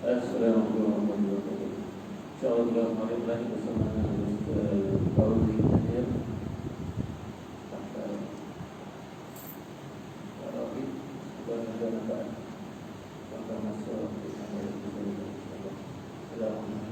Assalamualaikum warahmatullahi wabarakatuh. Insyaallah mari lagi bersama kaum hadir sampai tarawih dan lebaran. Sampai masuk di hari ini. Assalamualaikum.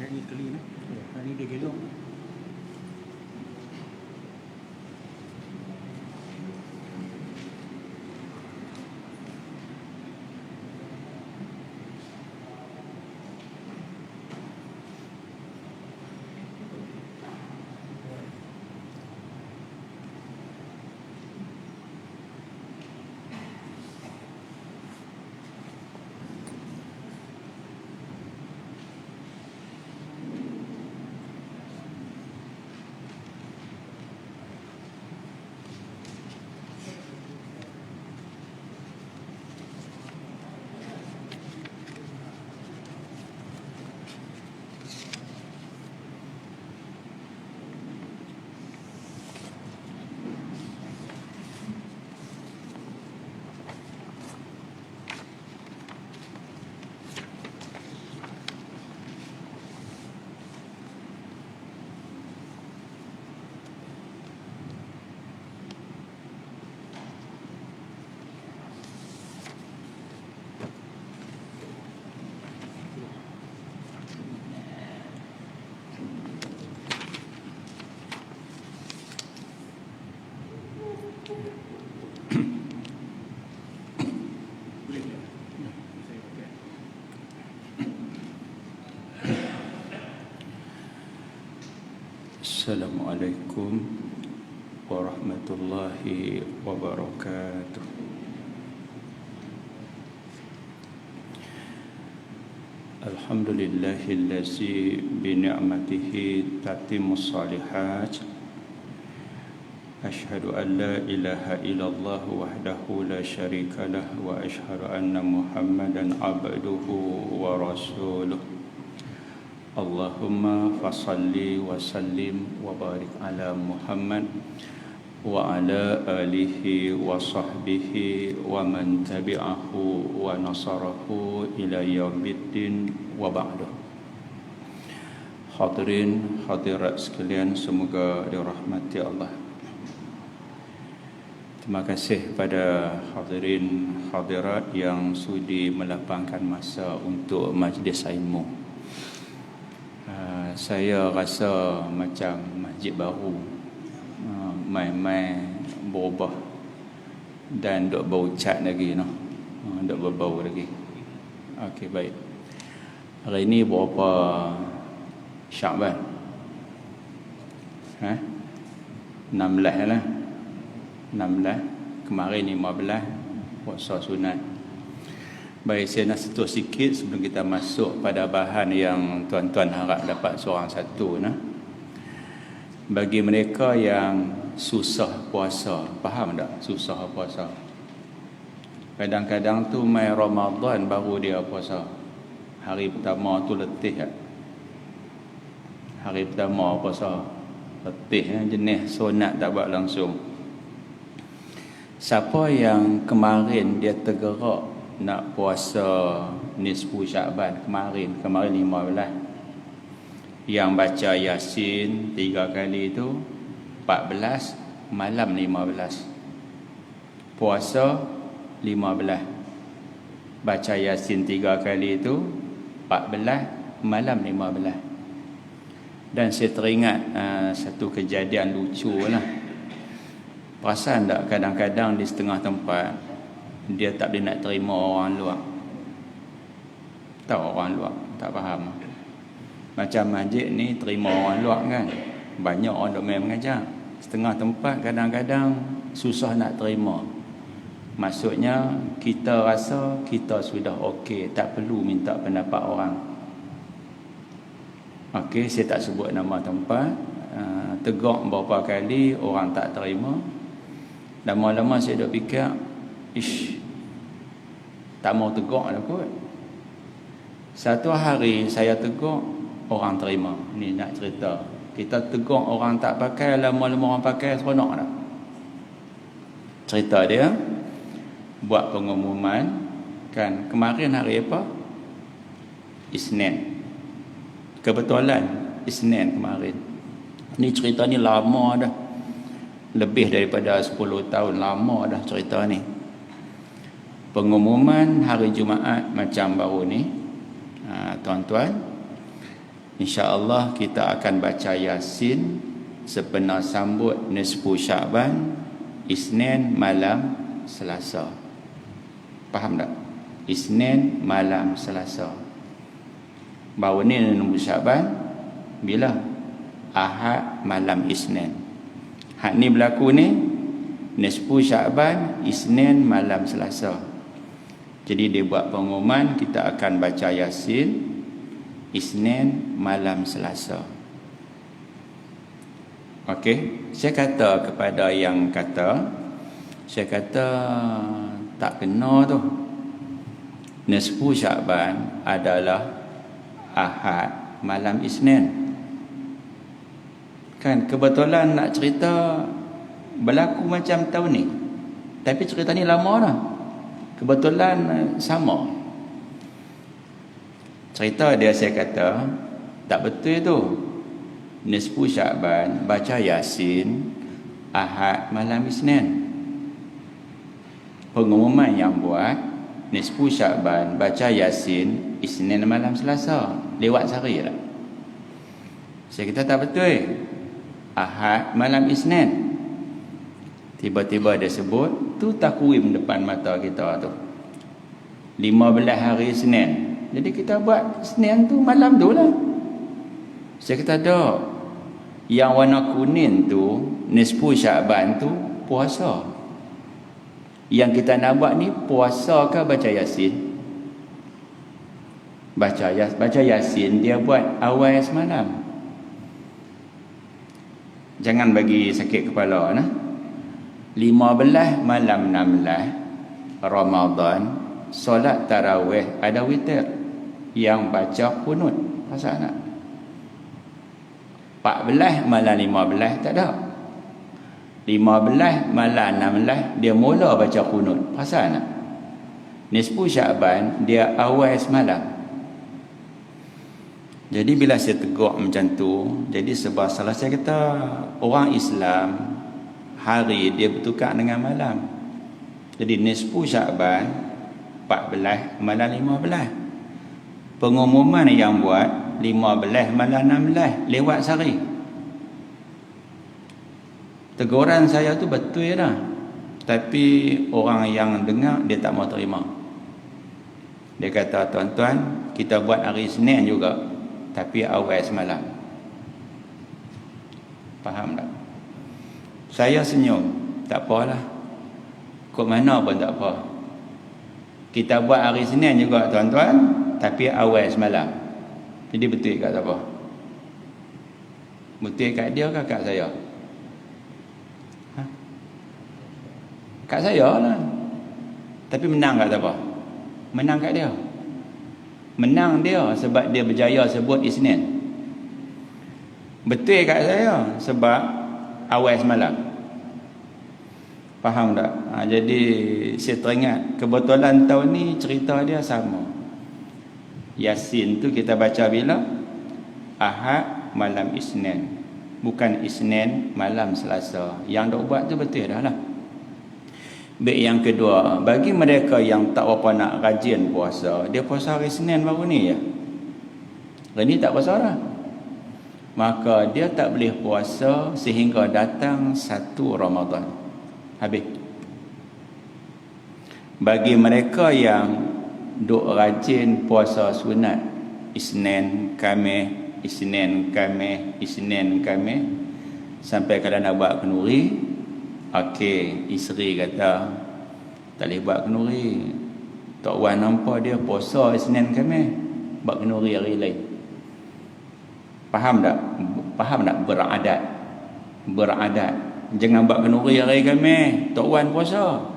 ayat ni kali ni. Ayat ni dia gelong. Assalamualaikum warahmatullahi wabarakatuh. Alhamdulillahillazi bini'matihi tatimmus salihat. Ashhadu an la ilaha illallah wahdahu la syarika lah wa ashhadu anna Muhammadan abduhu wa rasuluh. Allahumma fasalli wa sallim wa barik ala Muhammad wa ala alihi wa sahbihi wa man tabi'ahu wa nasarahu ila yaumiddin wa ba'du. Hadirin hadirat sekalian, semoga dirahmati Allah. Terima kasih pada hadirin hadirat yang sudi melapangkan masa untuk majlis ilmu. Saya rasa macam masjid baru, main-main berubah dan duk bau cat lagi, duk berbau lagi. Okey, baik. Hari ini berapa Syaban? 16 lah. 16. Kemarin 15 puasa sunat. Baik, saya nak sentuh sikit sebelum kita masuk pada bahan yang tuan-tuan harap dapat seorang satu. Bagi mereka yang susah puasa, faham tak susah puasa? Kadang-kadang tu mai Ramadan baru dia puasa. Hari pertama tu letih. Hari pertama puasa letih, jenis sunat tak buat langsung. Siapa yang kemarin dia tergerak nak puasa nisfu Syaban, kemarin 15, yang baca Yasin 3 kali tu 14, malam 15. Puasa 15, baca Yasin 3 kali tu 14, malam 15. Dan saya teringat satu kejadian lucu lah. Perasan tak kadang-kadang di setengah tempat dia tak boleh nak terima orang luar. Tahu orang luar tak faham. Macam masjid ni terima orang luar kan, banyak orang duk main mengajar. Setengah tempat kadang-kadang susah nak terima. Maksudnya kita rasa kita sudah okey, tak perlu minta pendapat orang. Okey, saya tak sebut nama tempat. Tegak beberapa kali orang tak terima. Lama-lama saya duk fikir, tak mau tegak dah kot. Satu hari saya tegak, orang terima. Ni nak cerita. Kita tegak orang tak pakai, lama-lama orang pakai, seronok tak? Cerita dia buat pengumuman kan, kemarin hari apa? Isnin. Kebetulan Isnin kemarin. Ni cerita ni lama dah. Lebih daripada 10 tahun, lama dah cerita ni. Pengumuman hari Jumaat macam baru ni, tuan-tuan, InsyaAllah kita akan baca Yasin sebenar sambut nisfu Sya'ban, Isnin malam Selasa. Faham tak? Isnin malam Selasa. Baru ni nisfu Sya'ban bila? Ahad malam Isnin. Hak ni berlaku ni nisfu Sya'ban, Isnin malam Selasa. Jadi dia buat pengumuman kita akan baca Yasin Isnin malam Selasa. Okey, saya kata kepada yang kata, saya kata tak kena tu. Nisfu Sya'ban adalah Ahad malam Isnin. Kan kebetulan nak cerita berlaku macam tahun ni. Tapi cerita ni lama dah. Kebetulan sama. Cerita dia saya kata tak betul tu. Nisfu Sya'ban baca Yasin Ahad malam Isnin. Pengumuman yang buat nisfu Sya'ban baca Yasin Isnin malam Selasa. Lewat sehari tak? Saya kata tak betul. Ahad malam Isnin. Tiba-tiba dia sebut tu takwim depan mata kita tu 15 hari Senin. Jadi kita buat Senin tu malam tu lah. Saya kata tak. Yang warna kuning tu nisfu Sya'ban tu puasa. Yang kita nak buat ni puasa ke baca Yasin? Baca Yasin dia buat awal semalam. Jangan bagi sakit kepala nah. 15 malam 16 Ramadan solat tarawih ada witir yang baca kunut. Pasal nak 14 malam 15 tak ada. 15 malam 16 dia mula baca kunut. Pasal nak nisfu Sya'ban dia awal semalam. Jadi bila saya tegur macam tu, jadi sebab salah saya kata orang Islam hari dia bertukar dengan malam. Jadi nisfu Sya'ban 14 malam 15. Pengumuman yang buat 15 malam 16 lewat sehari. Teguran saya tu betul dah. Tapi orang yang dengar dia tak mau terima. Dia kata tuan-tuan kita buat hari Senin juga tapi awal semalam. Faham tak? Saya senyum. Tak apalah. Kok mana pun tak apa. Kita buat hari Senin juga tuan-tuan. Tapi awal semalam. Jadi betul kat siapa? Betul kat dia ke kat saya? Ha? Kat saya lah. Tapi menang kat siapa? Menang kat dia. Menang dia sebab dia berjaya sebut Isnin. Betul kat saya sebab awal semalam. Faham tak? Jadi saya teringat kebetulan tahun ni cerita dia sama. Yasin tu kita baca bila? Ahad malam Isnin. Bukan Isnin malam Selasa. Yang dok buat tu betul dah lah. Baik yang kedua, bagi mereka yang tak apa nak rajin puasa, dia puasa hari Senin baru ni ya. Hari ni tak puasa dah. Maka dia tak boleh puasa sehingga datang 1 Ramadan. Habis. Bagi mereka yang duk rajin puasa sunat Isnin, Khamis, Isnin, Khamis, Isnin, Khamis sampai kalau nak buat kenduri, okey, isteri kata tak boleh buat kenduri. Tok Wan nampak dia puasa Isnin, Khamis, buat kenduri hari lain. Faham tak? Faham tak? Beradat. Jangan buat kenduri hari Khamis, Tok Wan puasa.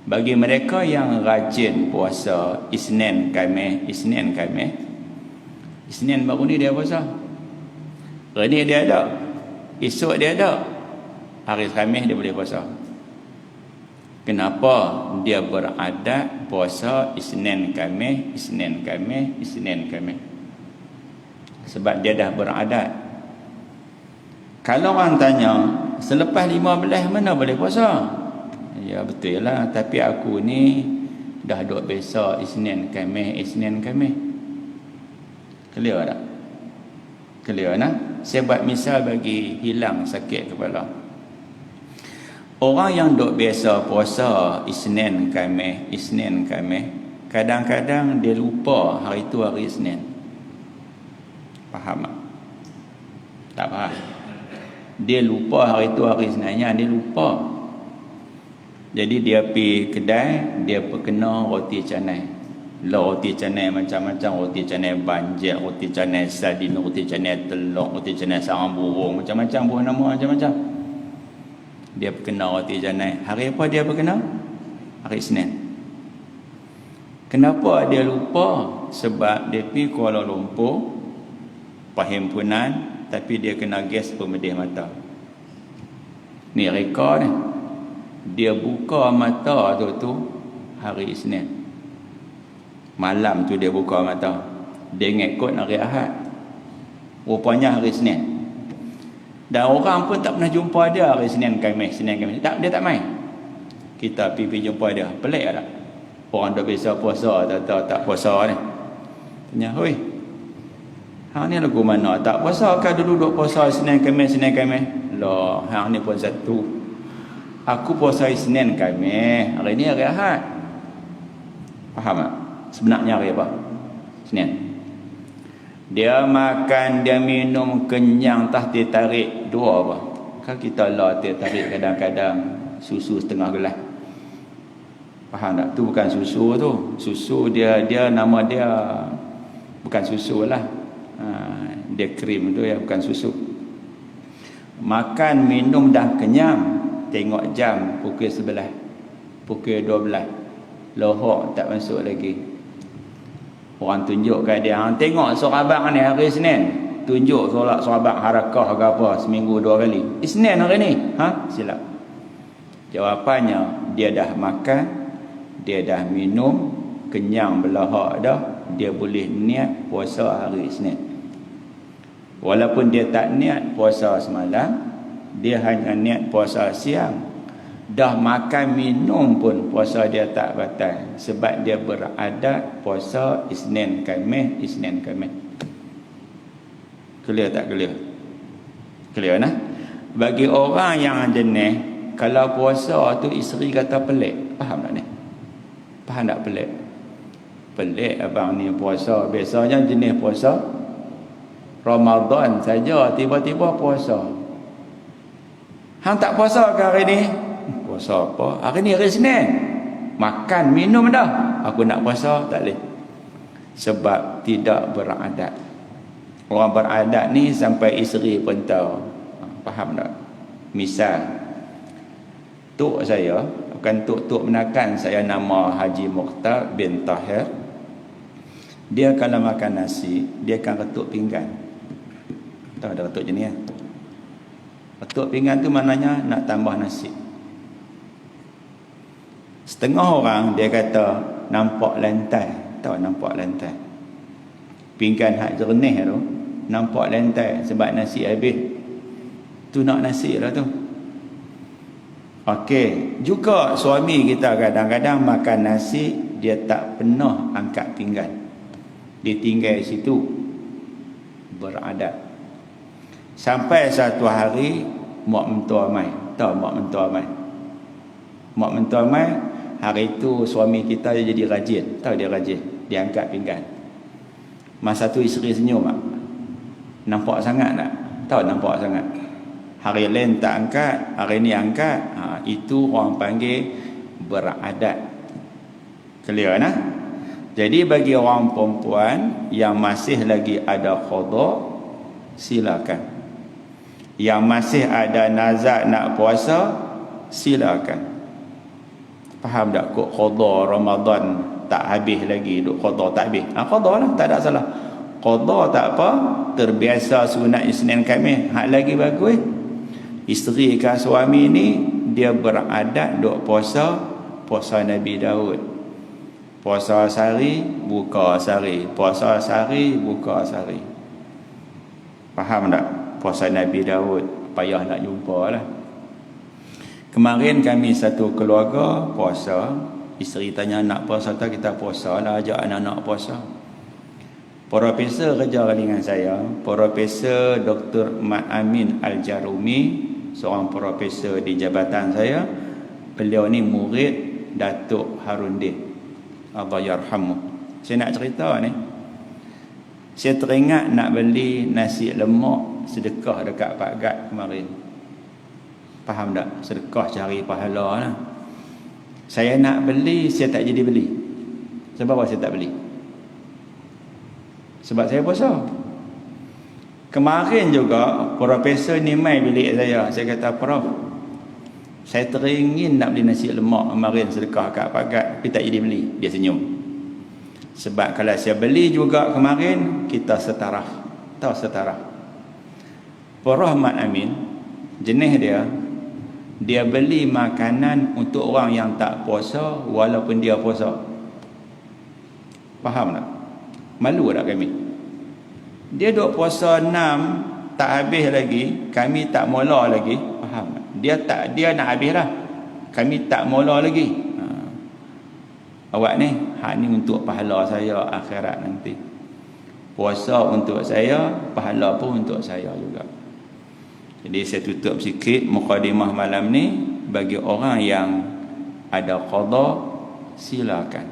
Bagi mereka yang rajin puasa Isnin, Khamis, Isnin, Khamis, Isnin baru ni dia puasa. Hari ni dia ada. Esok dia ada. Hari Khamis dia boleh puasa. Kenapa? Dia beradat puasa Isnin, Khamis, Isnin, Khamis, Isnin, Khamis. Sebab dia dah beradat. Kalau orang tanya, selepas 15 mana boleh puasa? Ya betul lah. Tapi aku ni dah duk biasa Isnin, Khamis, Isnin, Khamis. Clear tak? Clear nah? Saya buat misal bagi hilang sakit kepala. Orang yang duk biasa puasa Isnin Khamis, kadang-kadang dia lupa hari tu hari Isnin. Faham tak? Tak faham. Dia lupa hari tu hari Isninnya, dia lupa. Jadi dia pergi kedai, dia perkena roti canai. Roti canai macam-macam, roti canai banjir, roti canai sardin, roti canai telur, roti canai sarang burung, macam-macam buah nama macam-macam. Dia perkena roti canai. Hari apa dia perkena? Hari Isnin. Kenapa dia lupa? Sebab dia pergi Kuala Lumpur perhimpunan, tapi dia kena gas pemedih mata. Ni rekod ni. Dia buka mata tu hari Isnin. Malam tu dia buka mata. Dia ingat kot hari Ahad. Rupanya hari Isnin. Dan orang pun tak pernah jumpa dia hari Senin Khamis. Dia tak main. Kita pergi jumpa dia. Pelik tak? Orang dah biasa puasa, tak puasa ni. Tanya, "Hoi, hang ni lagu mana? Tak puasa ke dulu duk puasa Senin Khamis? Lah, hang ni pun satu. Aku puasa Senin Khamis. Hari ni hari Ahad." Faham tak? Sebenarnya hari apa? Senin. Dia makan, dia minum kenyang, tak tertarik dua apa? Kan kita lah tertarik kadang-kadang susu setengah gelas. Faham tak? Tu bukan susu tu. Susu dia nama dia bukan susu lah. Dia krim tu ya, bukan susu. Makan, minum dah kenyang. Tengok jam pukul 11. Pukul 12. Lohok tak masuk lagi. Orang tunjuk kat dia, "Hang tengok sorabang ni hari Senin." Tunjuk solat sorabang harakah ke apa seminggu 2 kali. Isnin hari ni. Silap. Jawapannya, dia dah makan, dia dah minum, kenyang belahak dah, dia boleh niat puasa hari Isnin. Walaupun dia tak niat puasa semalam, dia hanya niat puasa siang. Dah makan minum pun puasa dia tak batal, sebab dia beradat puasa Isnin Khamis. Clear tak clear? Clear nah? Bagi orang yang jenis, kalau puasa tu isteri kata pelik, faham tak ni? Faham tak pelik? Pelik abang ni puasa, biasanya jenis puasa Ramadan saja, tiba-tiba puasa. Hang tak puasa ke hari ni? Puasa apa? Hari ni hari Senin. Makan, minum dah. Aku nak puasa, tak boleh. Sebab tidak beradat. Orang beradat ni sampai isteri pun tahu. Faham tak? Misal, tok saya, bukan tok menakan saya, nama Haji Mukhtar bin Tahir. Dia kalau makan nasi, dia akan ketuk pinggan. Tahu ada ketuk jenis? Ketuk pinggan tu maknanya nak tambah nasi. Setengah orang dia kata nampak lantai. Tahu nampak lantai? Pinggan hak jernih tu nampak lantai sebab nasi habis. Tu nak nasi lah tu. Okey, juga suami kita kadang-kadang makan nasi, dia tak pernah angkat pinggan. Dia tinggal situ beradat. Sampai satu hari mak mentua mai. Tahu mak mentua mai? Mak mentua mai, hari itu suami kita jadi rajin. Tahu dia rajin, dia angkat pinggan. Masa tu isteri senyum tak? Nampak sangat tak? Tahu nampak sangat. Hari lain tak angkat, hari ni angkat. Itu orang panggil beradat. Clear nah? Jadi bagi orang perempuan yang masih lagi ada qada, silakan. Yang masih ada nazar nak puasa, silakan. Faham tak? Kok qada Ramadan tak habis lagi, duk qada tak habis. Qada lah, tak ada salah. Qada tak apa, terbiasa sunat Isnin Khamis, hak lagi bagus. Isteri ke suami ni dia beradat duk puasa Nabi Daud. Puasa sehari, buka sehari. Puasa sehari, buka sehari. Faham tak? Puasa Nabi Daud, payah nak jumpa lah. Kemarin kami satu keluarga puasa. Isteri tanya nak puasa tak, kita puasa lah, ajak anak-anak puasa. Profesor kerja dengan saya, Profesor Dr. Mat Amin Al-Jarumi, seorang profesor di jabatan saya. Beliau ni murid Datuk Harundin, Allah yarhamu. Saya nak cerita ni, saya teringat nak beli nasi lemak sedekah dekat Pak Gad kemarin. Faham tak? Sedekah cari pahala lah. Saya nak beli, saya tak jadi beli. Sebab apa saya tak beli? Sebab saya puasa. Kemarin juga profesor ni mai bilik saya. Saya kata, Prof, saya teringin nak beli nasi lemak kemarin sedekah kat Pak Gad, tapi tak jadi beli. Dia senyum. Sebab kalau saya beli juga kemarin, kita setaraf. Tahu setaraf? Prof Mat Amin, jenis dia beli makanan untuk orang yang tak puasa walaupun dia puasa. Faham tak? Malu tak kami? Dia duk puasa 6 tak habis lagi, kami tak mula lagi. Faham tak? Dia nak habis dah, kami tak mula lagi. Awak ni, hak ni untuk pahala saya akhirat nanti. Puasa untuk saya, pahala pun untuk saya juga. Jadi saya tutup sikit mukadimah malam ni. Bagi orang yang ada qada, silakan.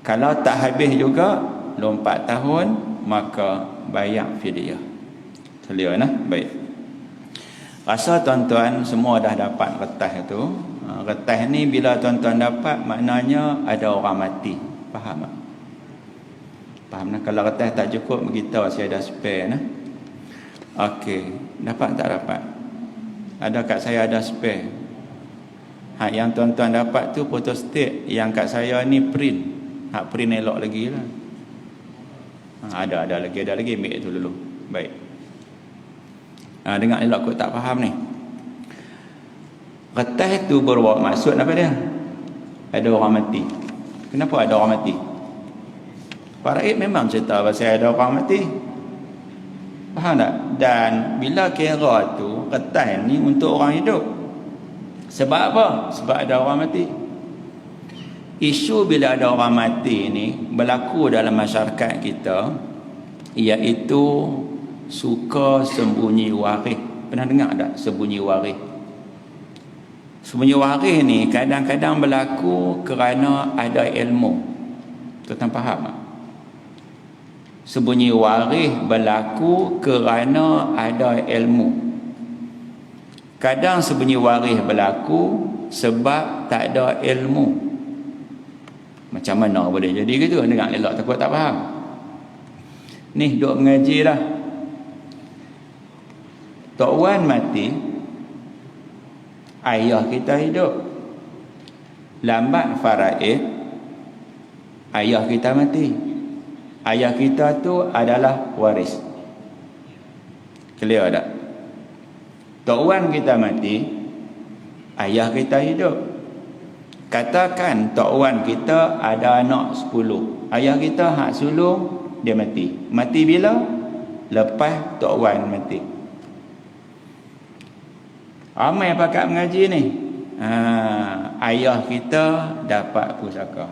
Kalau tak habis juga 4 tahun, maka bayar fidyah. Clear nah? Baik. Rasa tuan-tuan semua dah dapat kertas tu. Kertas ni bila tuan-tuan dapat, maknanya ada orang mati. Faham tak? Faham nah? Kalau kertas tak cukup, beritahu saya ada spare nah. Okey, dapat tak dapat? Ada kat saya ada spare. Yang tuan-tuan dapat tu photostat, yang kat saya ni print. Print elok lagi lah. Ada lagi, ambil tu dulu. Baik. Dengar elok kot tak faham ni. Kertas tu berbuat maksud apa dia? Ada orang mati. Kenapa ada orang mati? Faraid memang cerita pasal ada orang mati. Faham tak? Dan bila kira tu, kertas ni untuk orang hidup. Sebab apa? Sebab ada orang mati. Isu bila ada orang mati ni berlaku dalam masyarakat kita, iaitu suka sembunyi waris. Pernah dengar tak sembunyi waris? Sembunyi waris ni kadang-kadang berlaku kerana ada ilmu. Tuan faham tak? Sembunyi waris berlaku kerana ada ilmu. Kadang sembunyi waris berlaku sebab tak ada ilmu. Macam mana boleh jadi gitu? Dengar elok takut tak faham. Ni duk mengaji dah. Tok Wan mati, ayah kita hidup. Lambat faraid, ayah kita mati. Ayah kita tu adalah waris. Clear tak? Tok Wan kita mati, ayah kita hidup. Katakan Tok Wan kita ada anak 10. Ayah kita hak sulung, dia mati. Mati bila? Lepas Tok Wan mati. Ramai pakat mengaji ni. Ayah kita dapat pusaka.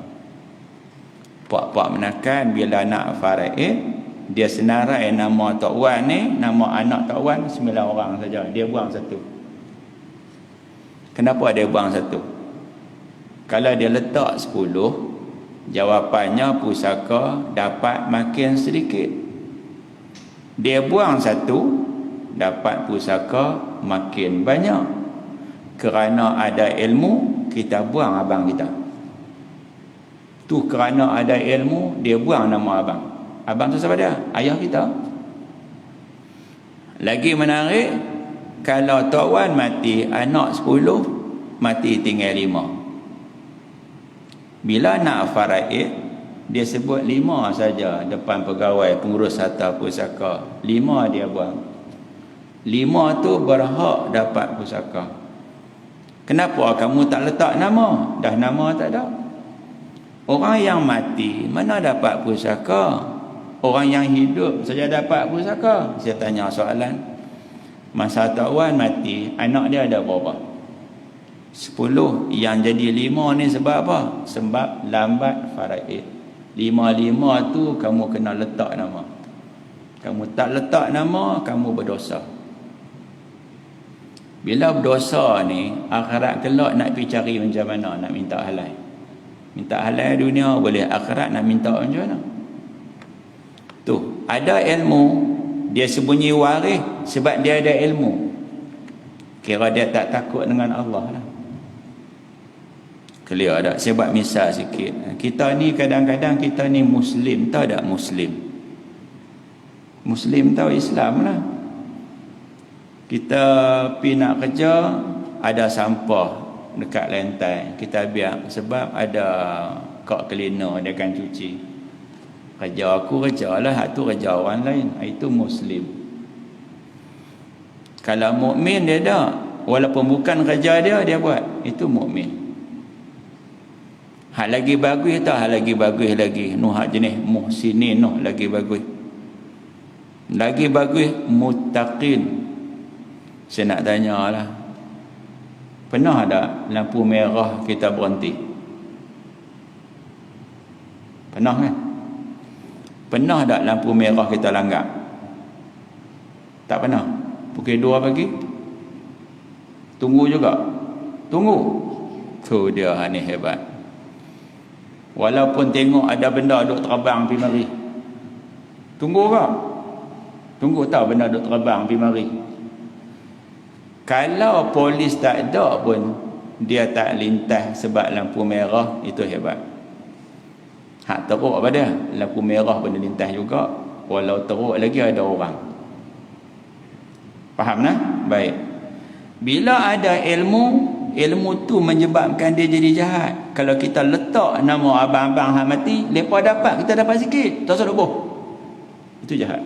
Pak-pak menakan bila nak faraid, dia senarai nama Tok Wan ni, nama anak Tok Wan 9 orang saja. Dia buang 1. Kenapa dia buang 1? Kalau dia letak 10, jawapannya pusaka dapat makin sedikit. Dia buang 1, dapat pusaka makin banyak. Kerana ada ilmu, kita buang abang kita. Tu kerana ada ilmu, dia buang nama abang. Abang tu siapa dia? Ayah kita. Lagi menarik, kalau Tok Wan mati, anak 10, mati tinggal 5. Bila nak faraid, dia sebut 5 saja depan pegawai pengurus harta pusaka. 5 dia buang. 5 tu berhak dapat pusaka. Kenapa kamu tak letak nama? Dah nama tak ada. Orang yang mati mana dapat pusaka? Orang yang hidup saja dapat pusaka. Saya tanya soalan. Masa Tok Wan mati, anak dia ada berapa? 10. Yang jadi 5 ni sebab apa? Sebab lambat faraid. 5 tu kamu kena letak nama. Kamu tak letak nama, kamu berdosa. Bila berdosa ni, akhirat kelak nak pergi cari macam mana nak minta halal. Minta halal dunia boleh, akhirat nak minta macam mana? Tu, ada ilmu, dia sembunyi waris sebab dia ada ilmu. Kira dia tak takut dengan Allah lah. Clear tak? Saya buat misal sikit. Kita ni kadang-kadang kita ni Muslim, tahu tak Muslim? Muslim tahu Islam lah. Kita pergi nak kerja, ada sampah dekat lantai, kita biar sebab ada kak cleaner dia akan cuci. Kerja aku kerja lah, hak tu kerja orang lain. Itu Muslim. Kalau mukmin dia tak, walaupun bukan kerja dia buat. Itu mukmin. Hak lagi bagus tak? Hak lagi bagus lagi. Noh hak jenis muhsinin noh lagi bagus. Lagi bagus muttaqin. Saya nak tanya lah, pernah tak lampu merah kita berhenti? Pernah kan? Pernah tak lampu merah kita langgar? Tak pernah. Pukul 2 pagi tunggu juga. Tunggu. Tu dia ni hebat. Walaupun tengok ada benda duk terbang pergi mari, tunggu ke? Tunggu tahu benda duk terbang pergi mari. Kalau polis tak ada pun dia tak lintas sebab lampu merah, itu hebat. Hak teruk apa dia? Lampu merah pun dia lintas juga. Walau teruk lagi ada orang. Faham tak? Baik. Bila ada ilmu, ilmu tu menyebabkan dia jadi jahat. Kalau kita letak nama abang-abang hak mati, lepas dapat, kita dapat sikit. Tak usah duk. Itu jahat.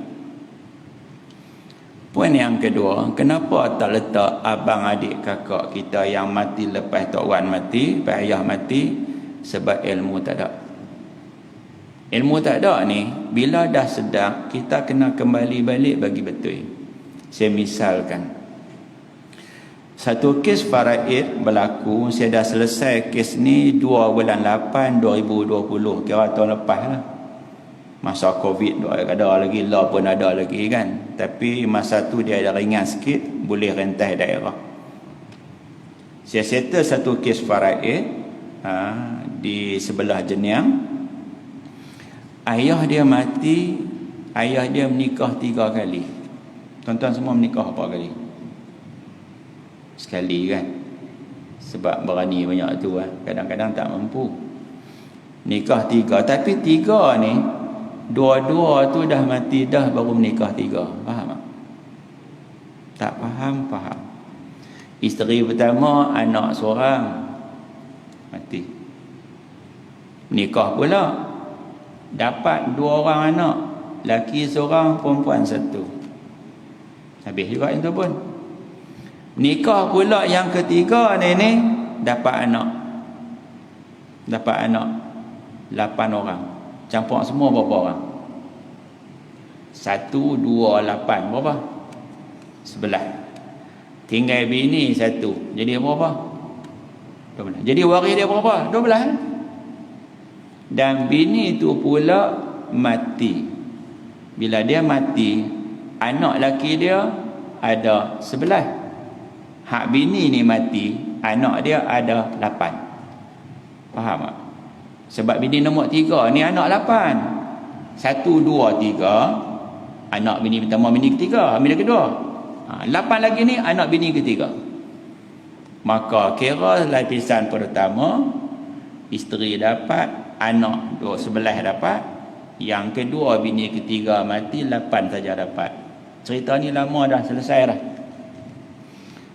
Poin yang kedua, kenapa tak letak abang adik kakak kita yang mati lepas Tok Wan mati, lepas ayah mati? Sebab ilmu tak ada. Ilmu tak ada ni, bila dah sedar, kita kena kembali balik bagi betul. Saya misalkan, satu kes faraid berlaku, saya dah selesai kes ni 2 bulan 8 2020, kira tahun lepas lah. Masa Covid ada lagi, law pun ada lagi kan. Tapi masa tu dia ada ringan sikit, boleh rentas daerah. Saya settle satu kes faraid di sebelah Jeniang. Ayah dia mati, ayah dia menikah 3 kali. Tuan-tuan semua menikah berapa kali? Sekali kan. Sebab berani banyak tu kan. Kadang-kadang tak mampu. Nikah 3, tapi 3 ni dua-dua tu dah mati dah baru menikah 3. Faham tak? Tak faham, faham. Isteri pertama anak seorang mati. Nikah pula dapat 2 orang anak, laki seorang, perempuan 1. Habis juga itu pun. Nikah pula yang ketiga ni dapat anak. Dapat anak 8 orang. Campur semua berapa orang? 1, 2, 8. Berapa? 11. Tinggal bini 1. Jadi berapa? 12. Jadi waris dia berapa? 12. Dan bini tu pula mati. Bila dia mati, anak laki dia ada 11. Hak bini ni mati, anak dia ada 8. Faham tak? Sebab bini nombor 3 ni anak 8. 1, 2, 3. Anak bini pertama, bini ketiga, bini kedua. 8 lagi ni anak bini ketiga. Maka kira lapisan pertama, isteri dapat, anak 11 dapat. Yang kedua bini ketiga mati, 8 saja dapat. Cerita ni lama dah selesai dah.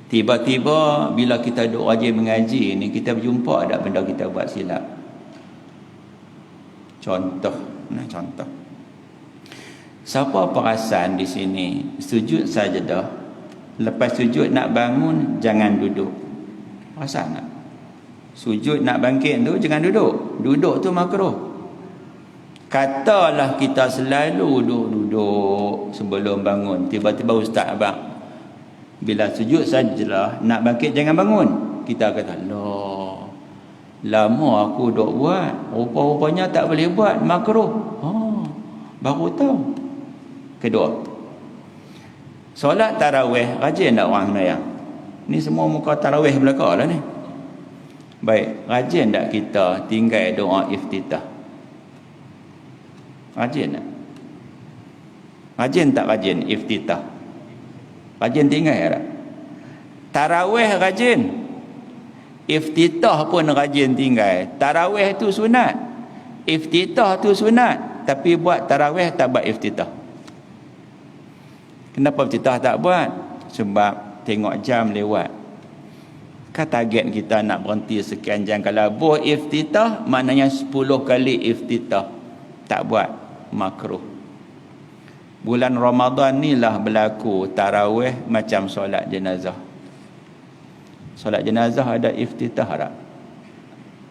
Tiba-tiba bila kita duk rajin mengaji ni, kita berjumpa ada benda kita buat silap. Contoh. Siapa perasan di sini sujud sajadah, lepas sujud nak bangun jangan duduk? Perasan tak? Sujud nak bangkit tu jangan duduk. Duduk tu makruh. Katalah kita selalu duduk sebelum bangun, tiba-tiba ustaz abang bila sujud sajadah nak bangkit jangan bangun, kita kata Allah, Lama aku duk buat, rupa-rupanya tak boleh buat, makruh. Baru tahu. Kedua, solat tarawih rajin tak orang sembahyang? Ni semua muka tarawih belaka lah ni. Baik, rajin tak kita tinggal doa iftitah? Rajin tak? Rajin tak rajin iftitah? Rajin tinggal tak? Tarawih rajin, iftitah pun rajin tinggal. Tarawih tu sunat, iftitah tu sunat, tapi buat tarawih tak buat iftitah. Kenapa iftitah tak buat? Sebab tengok jam lewat. Kan target kita nak berhenti sekian jam. Kalau buat iftitah, maknanya 10 kali iftitah. Tak buat, makruh. Bulan Ramadan ni lah berlaku tarawih macam solat jenazah. Solat jenazah ada iftitah tak?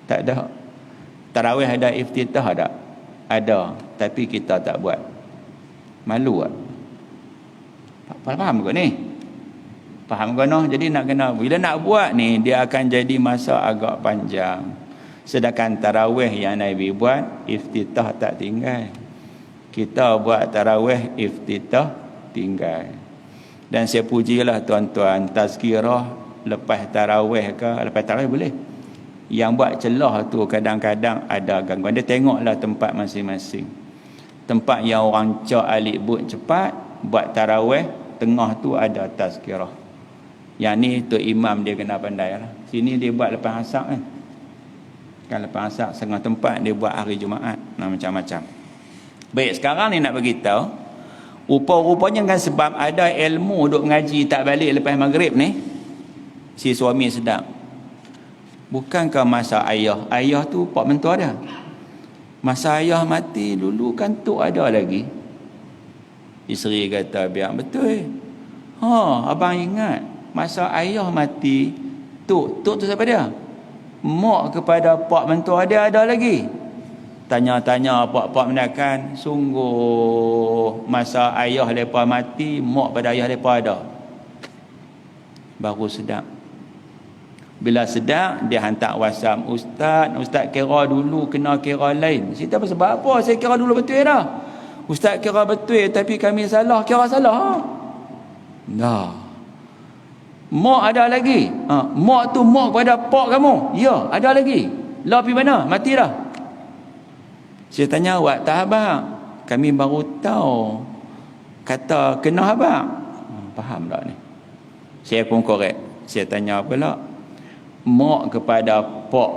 Tak ada. Tarawih ada iftitah tak? Ada, tapi kita tak buat. Malu tak? Faham ke ni? Faham ke no? Jadi nak kena, bila nak buat ni, dia akan jadi masa agak panjang. Sedangkan tarawih yang Nabi buat, iftitah tak tinggal. Kita buat tarawih, iftitah tinggal. Dan saya pujilah tuan-tuan, tazkirah lepas tarawih ke, lepas tarawih boleh. Yang buat celah tu kadang-kadang ada gangguan. Dia tengoklah tempat masing-masing. Tempat yang orang cak alik but cepat, buat tarawih, tengah tu ada tazkirah. Yang ni tu imam dia kena pandai lah. Sini dia buat lepas asar kan. Kan lepas asar, setengah tempat dia buat hari Jumaat. Macam-macam. Baik, sekarang ni nak beritahu, rupa-rupanya kan sebab ada ilmu duk mengaji tak balik lepas maghrib ni, si suami sedang. Bukankah masa ayah tu pak mentua dia? Masa ayah mati dulu kan tok ada lagi. Isteri kata, biar betul. Abang ingat masa ayah mati, tok tu siapa dia? Mak kepada pak mentua dia ada lagi. Tanya-tanya pak-pak menakan, sungguh masa ayah mereka mati, mak pada ayah mereka ada. Baru sedap. Bila sedap, dia hantar WhatsApp, Ustaz kira dulu kena kira lain. Cerita sebab apa? Saya kira dulu betul dah. Ustaz kira betul tapi kami salah. Kira salah. Dah. Mak ada lagi. Mak tu mak kepada pak kamu. Ya, ada lagi. Lah pergi mana? Mati dah. Saya tanya awak tak abang? Kami baru tahu. Kata kena abang. Faham tak ni? Saya pun korek. Saya tanya pula. Mak kepada pak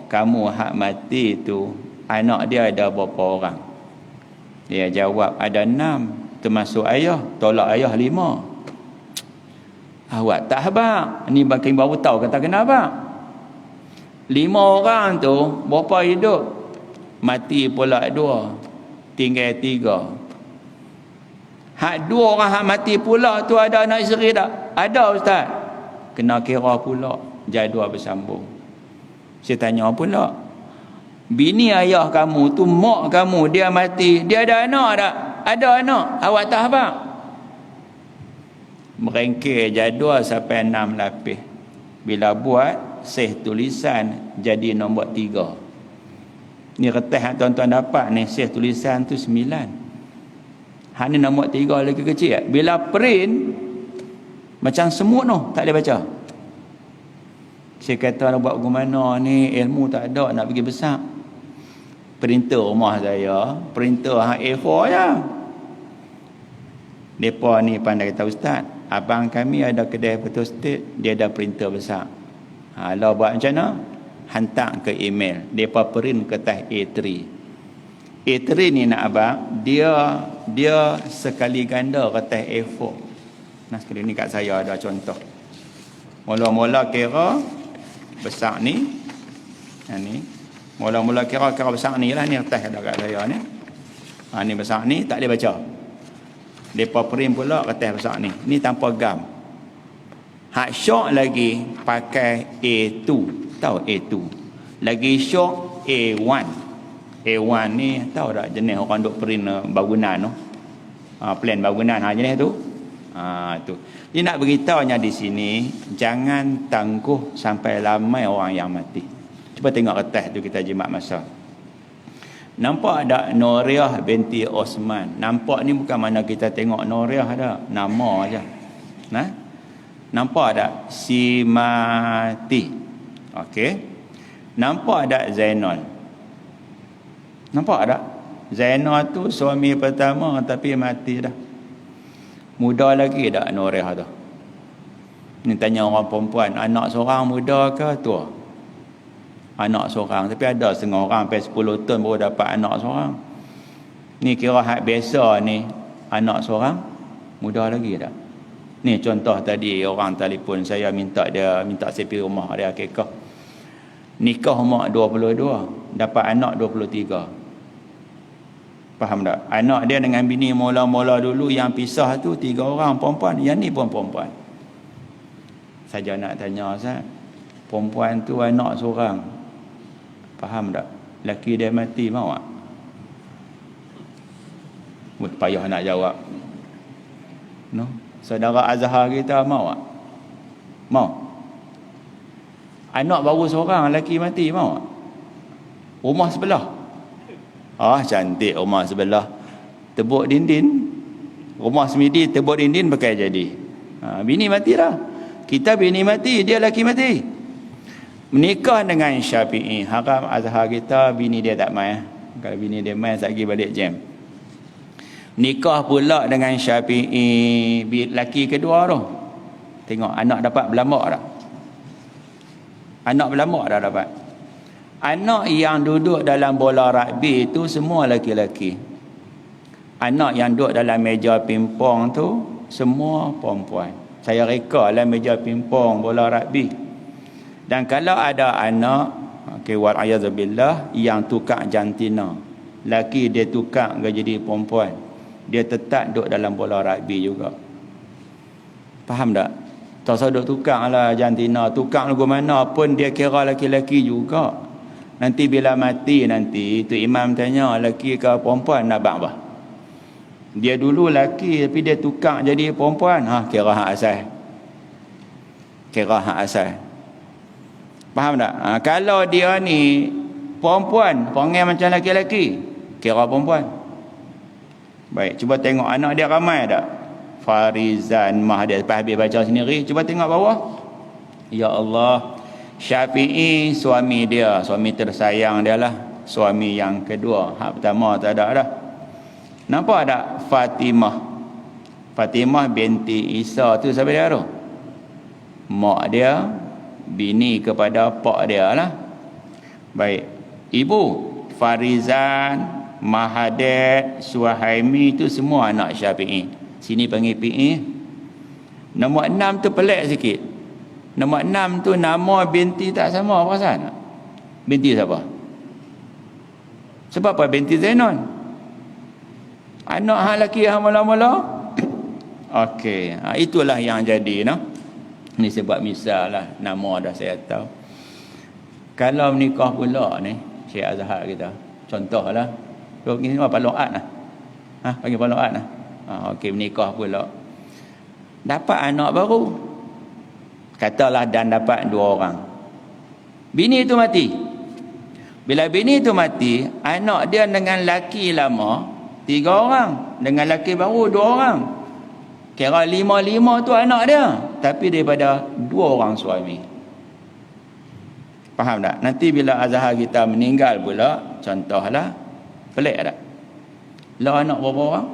kamu hak mati tu, anak dia ada berapa orang? Dia jawab ada 6. Termasuk ayah. Tolak ayah 5. Awak tak abang? Ni kami baru tahu kata kena abang. 5 orang tu berapa hidup? Mati pula 2, tinggal 3. Hak 2 orang hak mati pula tu ada anak isteri tak? Ada ustaz. Kena kira pula, jadual bersambung. Saya tanya pula, bini ayah kamu tu, mak kamu, dia mati, dia ada anak tak? Ada anak. Awak tak abang? Merengkir jadual sampai 6 lapis. Bila buat, seh tulisan jadi nombor 3. Ni kertas yang tuan-tuan dapat ni, seh tulisan tu 9. Hak ni nombor 3 lagi kecil. Bila print, macam semut tu, tak boleh baca. Saya kata nak buat bagaimana ni, ilmu tak ada, nak pergi besar. Printer rumah saya, printer hak A4 je. Mereka ni pandai kata, Ustaz, abang kami ada kedai photostat, dia ada printer besar. Kalau buat macam mana? Hantar ke email, mereka print kertas A3. A3 ni nak abang, dia sekali ganda kertas A4. Nah, sekali ni kat saya ada contoh. Mula-mula kira besar ni. Ni. Mula-mula kira besar ni lah, ni kertas ada kat saya ni. Ni besar ni tak boleh baca. Depa print pula kertas besar ni. Ni tanpa gam. Hak syok lagi pakai A2. Tahu A2. Lagi syok A1. A1 ni tahu tak jenis orang duk print bangunan tu. Plan bangunan jenis tu. Tu. Dia nak beritahunya di sini, jangan tangguh sampai ramai orang yang mati. Cuba tengok kertas tu kita jimat masa. Nampak tak Nuriah binti Osman? Nampak ni bukan mana kita tengok Nuriah dah, nama aja. Nah, nampak tak Simati? Okey. Nampak tak Zainal? Nampak tak? Zainal tu suami pertama tapi mati dah. Muda lagi tak Nuriah tu? Ni tanya orang perempuan, anak seorang muda ke tua? Anak seorang. Tapi ada setengah orang sampai 10 tahun baru dapat anak seorang. Ni kira hak biasa ni, anak seorang muda lagi tak? Ni contoh tadi orang telefon saya minta saya pergi rumah dia akikah. Nikah umur 22, dapat anak 23. Faham tak? Anak dia dengan bini mula-mula dulu yang pisah tu 3 orang perempuan, yang ni pun perempuan. Saja nak tanya Ustaz, perempuan tu anak seorang, faham tak? Laki dia mati mau tak? Payah nak jawab. No? Saudara Azhar kita mau tak? Mau? Anak baru seorang, laki mati mau tak? Rumah sebelah. Cantik rumah sebelah. Tebuk dinding. Rumah semidi tebuk dinding pakai jadi. Bini mati dah. Kita bini mati, dia laki mati. Menikah dengan Syafi'i, haram Azhar kita, bini dia tak main. Kalau bini dia main, saya pergi balik jam. Nikah pula dengan Syafi'i, laki kedua tu. Tengok anak dapat berlambak tak? Anak berlambak dah dapat. Anak yang duduk dalam bola rugby tu semua laki-laki. Anak yang duduk dalam meja pingpong tu semua perempuan. Saya reka dalam meja pingpong bola rugby. Dan kalau ada anak, wal-ayazubillah, yang tukar jantina, laki dia tukar ke jadi perempuan, dia tetap duduk dalam bola rugby juga. Faham tak? Tak usah duduk tukar lah jantina. Tukar lagu mana pun dia kira laki-laki juga. Nanti bila mati nanti, tu imam tanya, laki ke perempuan nak buat apa? Dia dulu laki tapi dia tukar jadi perempuan. Kira hak asal. Kira hak asal. Faham tak? Kalau dia ni perempuan, panggil macam laki-laki, kira perempuan. Baik, cuba tengok anak dia ramai tak? Farizan Mah dia lepas habis baca sendiri. Cuba tengok bawah. Ya Allah, Syafi'i suami dia, suami tersayang dia lah, suami yang kedua. Hak pertama tak ada dah. Nampak tak Fatimah? Fatimah binti Isa tu siapa dia tu? Mak dia, bini kepada pak dia lah. Baik, ibu Farizan, Mahadet, Suhaimi tu semua anak Syafi'i. Sini panggil PE. Nombor 6 tu pelik sikit. Nombor 6 tu nama binti tak sama, perasan tak? Binti siapa? Sebab apa binti Zainal? Anak hak lelaki hak mula-mula. Okey, itulah yang jadi no. Ni saya buat misal lah, nama dah saya tahu. Kalau menikah pula ni Syekh Azhar kita, contohlah ini apa loat lah. Panggil loat lah. Okey, menikah pula, dapat anak baru, katalah dan dapat 2 orang. Bini itu mati. Bila bini itu mati, anak dia dengan laki lama 3 orang, dengan laki baru 2 orang. Kira 5 tu anak dia, tapi daripada 2 orang suami. Faham tak? Nanti bila Azhar kita meninggal pula, contohlah, pelik tak? Lah anak berapa orang?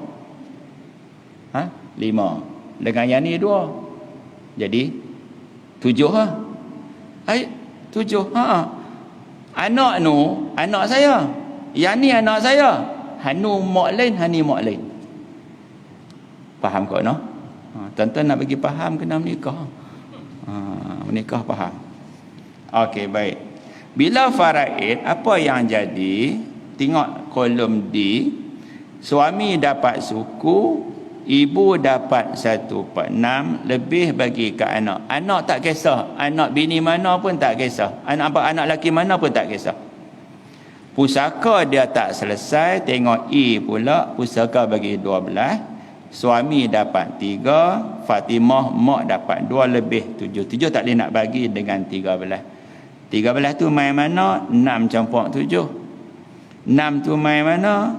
5. Dengan yang ni 2. Jadi 7 lah. 7. Anak nu anak saya. Yang ni anak saya. Hanu mak lain, hani mak lain. Faham kau no? Tuan-tuan nak bagi faham kena menikah. Menikah faham. Okey, baik. Bila faraid, apa yang jadi? Tengok kolom D. Suami dapat suku, ibu dapat 1/6, lebih bagi ke anak. Anak tak kisah, anak bini mana pun tak kisah, anak lelaki mana pun tak kisah. Pusaka dia tak selesai, tengok E pula, pusaka bagi 12, suami dapat 3, Fatimah mak dapat 2 lebih 7. 7 tak boleh nak bagi dengan 13. 13 tu main mana? 6 campur 7. 6 tu main mana?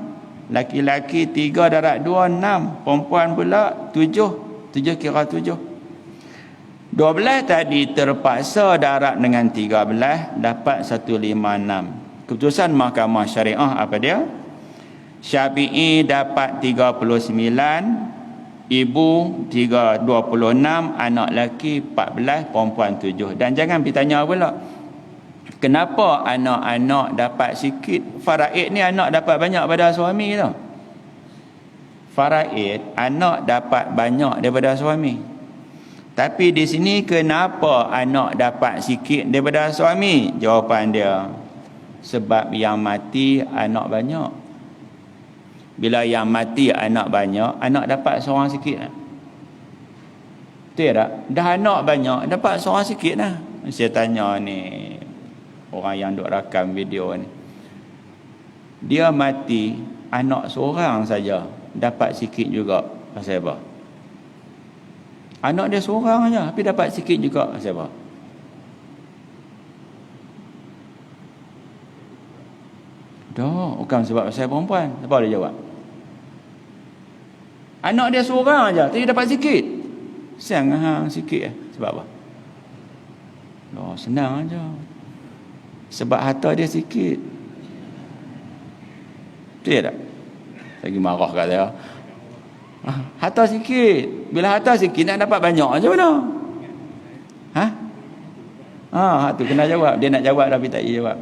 Laki-laki 3 darab 2, 6. Perempuan pula 7. 7 kira 7. 12 tadi terpaksa darab dengan 13, dapat 156. Keputusan Mahkamah Syariah apa dia? Syafi'i dapat 39, ibu 26, anak lelaki 14, perempuan 7. Dan jangan bertanya pula, kenapa anak-anak dapat sikit? Faraid ni anak dapat banyak pada suami tau. Faraid anak dapat banyak daripada suami. Tapi di sini kenapa anak dapat sikit daripada suami? Jawapan dia, sebab yang mati anak banyak. Bila yang mati anak banyak, anak dapat seorang sikit lah. Betul tak? Dah anak banyak, dapat seorang sikit lah. Saya tanya ni orang yang duk rakam video ni, dia mati anak seorang saja, dapat sikit juga. Pasal apa? Anak dia seorang aja, tapi dapat sikit juga. Pasal apa? Dah, bukan sebab pasal perempuan. Apa dia jawab? Anak dia seorang aja, tapi dapat sikit. Siang sikit sebab apa? Dah, senang aja. Sebab harta dia sikit. Betul tak? Lagi marah kat saya. Harta sikit. Bila harta sikit nak dapat banyak aja mana? Tu kena jawab. Dia nak jawab tapi tak jawab.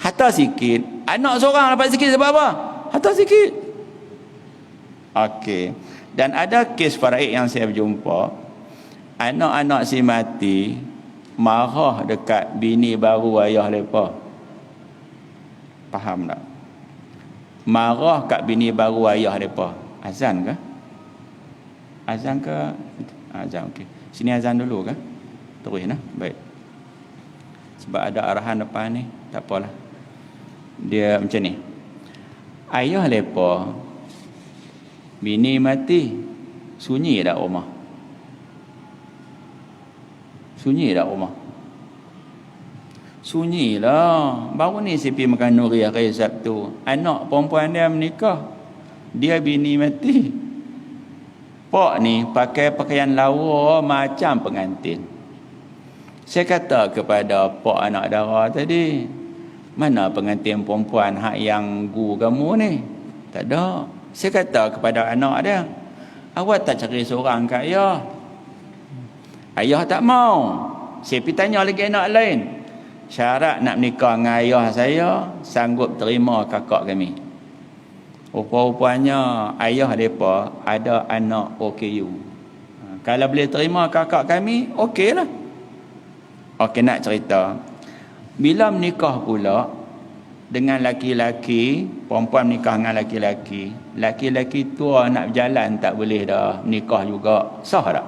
Harta sikit. Anak seorang dapat sikit sebab apa? Harta sikit. Okey. Dan ada kes faraid yang saya berjumpa. Anak-anak si mati marah dekat bini baru ayah mereka. Faham tak? Marah kat bini baru ayah mereka. Azan ke? Azan ke? Azan, okey. Sini azan dulu ke? Terus nah. Baik. Sebab ada arahan depan ni, tak apalah. Dia macam ni. Ayah mereka bini mati, sunyi dah rumah. Sunyi dah rumah. Sunyi lah. Baru ni saya pergi makan nuri hari Sabtu. Anak perempuan dia menikah. Dia bini mati. Pak ni pakai pakaian lawa macam pengantin. Saya kata kepada pak anak dara tadi, mana pengantin perempuan hak yang gu kamu ni? Tak ada. Saya kata kepada anak dia, awak tak cari seorang kat ayah? Ayah tak mau. Saya pergi tanya lagi anak lain. Syarat nak menikah dengan ayah saya, sanggup terima kakak kami. Rupa-rupanya ayah mereka ada anak OKU. Kalau boleh terima kakak kami, okey lah. Okey, nak cerita. Bila menikah pula dengan laki-laki, perempuan menikah dengan laki-laki, laki-laki tua nak berjalan tak boleh dah, menikah juga. Sah tak?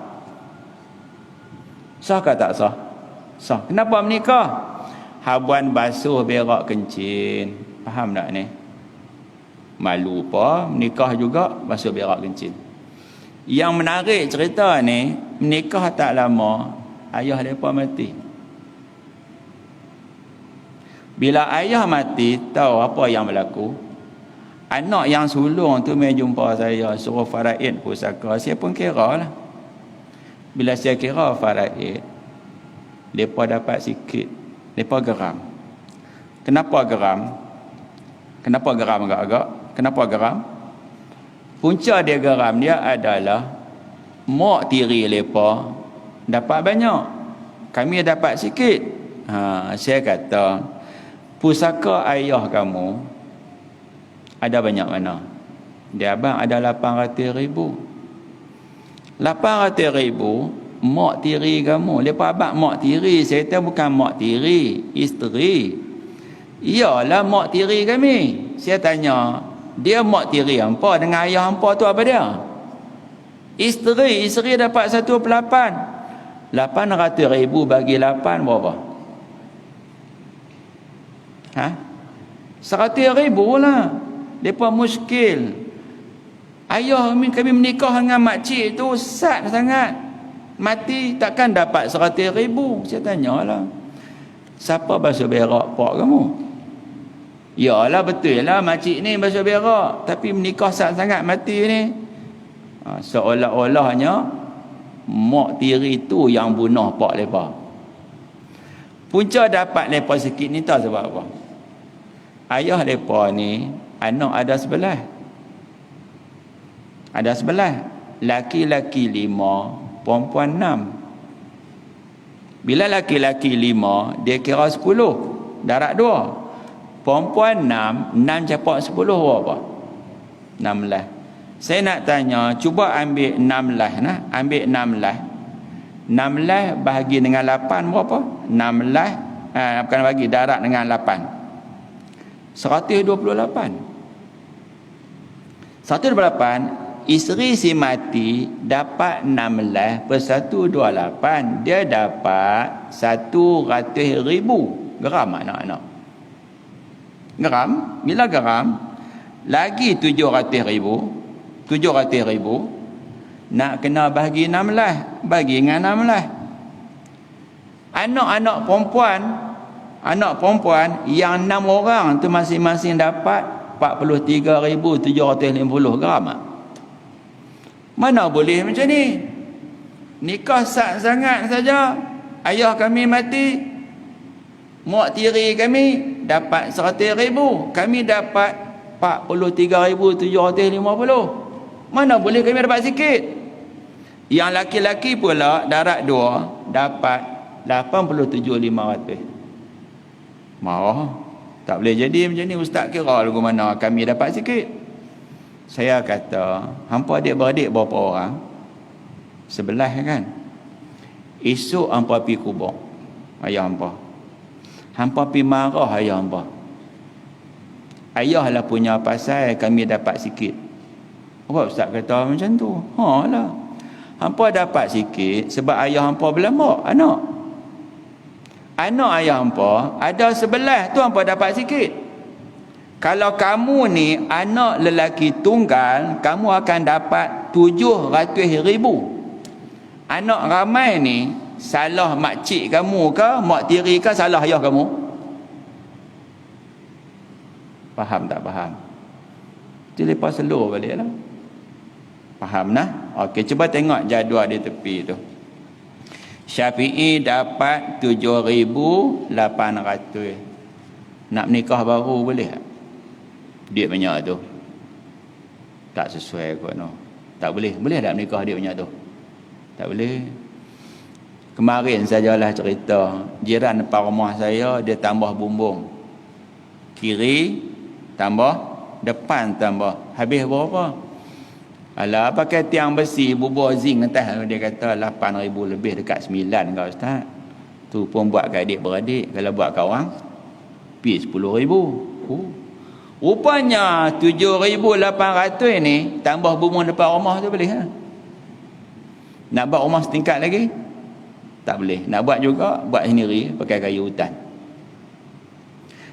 Sah ke tak sah? Sah. Kenapa menikah? Habuan basuh berak kencing. Faham tak ni? Malu apa? Menikah juga basuh berak kencing. Yang menarik cerita ni, menikah tak lama, ayah mereka mati. Bila ayah mati, tahu apa yang berlaku? Anak yang sulung tu mai jumpa saya, suruh faraid pusaka. Saya pun kira lah. Bila saya kira faraid, mereka dapat sikit. Mereka geram. Kenapa geram? Kenapa geram agak-agak? Kenapa geram? Punca dia geram dia adalah mak tiri mereka dapat banyak, kami dapat sikit. Saya kata, pusaka ayah kamu ada banyak mana? Dia abang ada 800,000. 800,000 mak tiri kamu. Lepas abang mak tiri, saya tahu bukan mak tiri, isteri. Iyalah mak tiri kami. Saya tanya, dia mak tiri hampa dengan ayah hampa tu apa dia? Isteri dapat 1/8. 800,000 bagi 8 berapa? 100,000 lah. Mereka muskil. Ayah kami menikah dengan makcik tu sat sangat. Mati takkan dapat 100,000. Saya tanyalah. Siapa basuh berak pak kamu? Yalah betul lah makcik ni basuh berak, tapi menikah sangat mati ni. Seolah-olahnya mak tiri tu yang bunuh pak lepa. Punca dapat lepa sikit ni tahu sebab apa? Ayah lepa ni anak ada 11. Ada 11. Laki-laki 5, perempuan 6. Bila laki-laki 5, dia kira 10. Darat 2. Perempuan 6 capak 10 berapa? 16. Saya nak tanya, cuba ambil 16 nah, ambil 16. 16 bahagi dengan 8 berapa? 16 bukan bagi darat dengan 8. 128. 128 isteri si mati dapat 16 per 128, dia dapat 100,000 gram anak-anak. Gram, bila gram lagi 700,000 nak kena bagi 16, bagi dengan 16. Anak-anak perempuan yang 6 orang tu masing-masing dapat 43,750 gram. Mana boleh macam ni? Nikah sah sangat saja. Ayah kami mati, mak tiri kami dapat 100,000, kami dapat 43,750. Mana boleh kami dapat sikit? Yang laki-laki pula darat 2 dapat 87,500. Marah. Tak boleh jadi macam ni. Ustaz kira lagu mana kami dapat sikit. Saya kata, hampa adik-beradik berapa orang? 11 kan? Esok hampa pergi kubur ayah hampa. Hampa pergi marah ayah hampa. Ayah lah punya pasal kami dapat sikit. Apa Ustaz kata macam tu? Ha lah. Hampa dapat sikit sebab ayah hampa berlambak anak. Anak ayah hampa ada 11 tu hampa dapat sikit. Kalau kamu ni anak lelaki tunggal, kamu akan dapat 700,000. Anak ramai ni salah makcik kamu ke, mak tiri ke, salah ayah kamu? Faham tak faham? Jadi lepas seluruh balik lah. Faham nah? Okey, cuba tengok jadual di tepi tu. Syafi'i dapat 7,800. Nak menikah baru boleh tak? Duit banyak tu tak sesuai kot no. Tak boleh. Boleh tak menikah duit banyak tu? Tak boleh. Kemarin sajalah cerita, jiran depan rumah saya dia tambah bumbung, kiri tambah, depan tambah, habis berapa? Alah, pakai tiang besi bubur zinc atas, dia kata 8,000 lebih, dekat 9 kau Ustaz. Tu pun buat kat adik-beradik. Kalau buat kat orang pergi 10,000. Rupanya 7,800 ni tambah bumbung depan rumah tu boleh ha? Nak buat rumah setingkat lagi tak boleh. Nak buat juga buat sendiri pakai kayu hutan.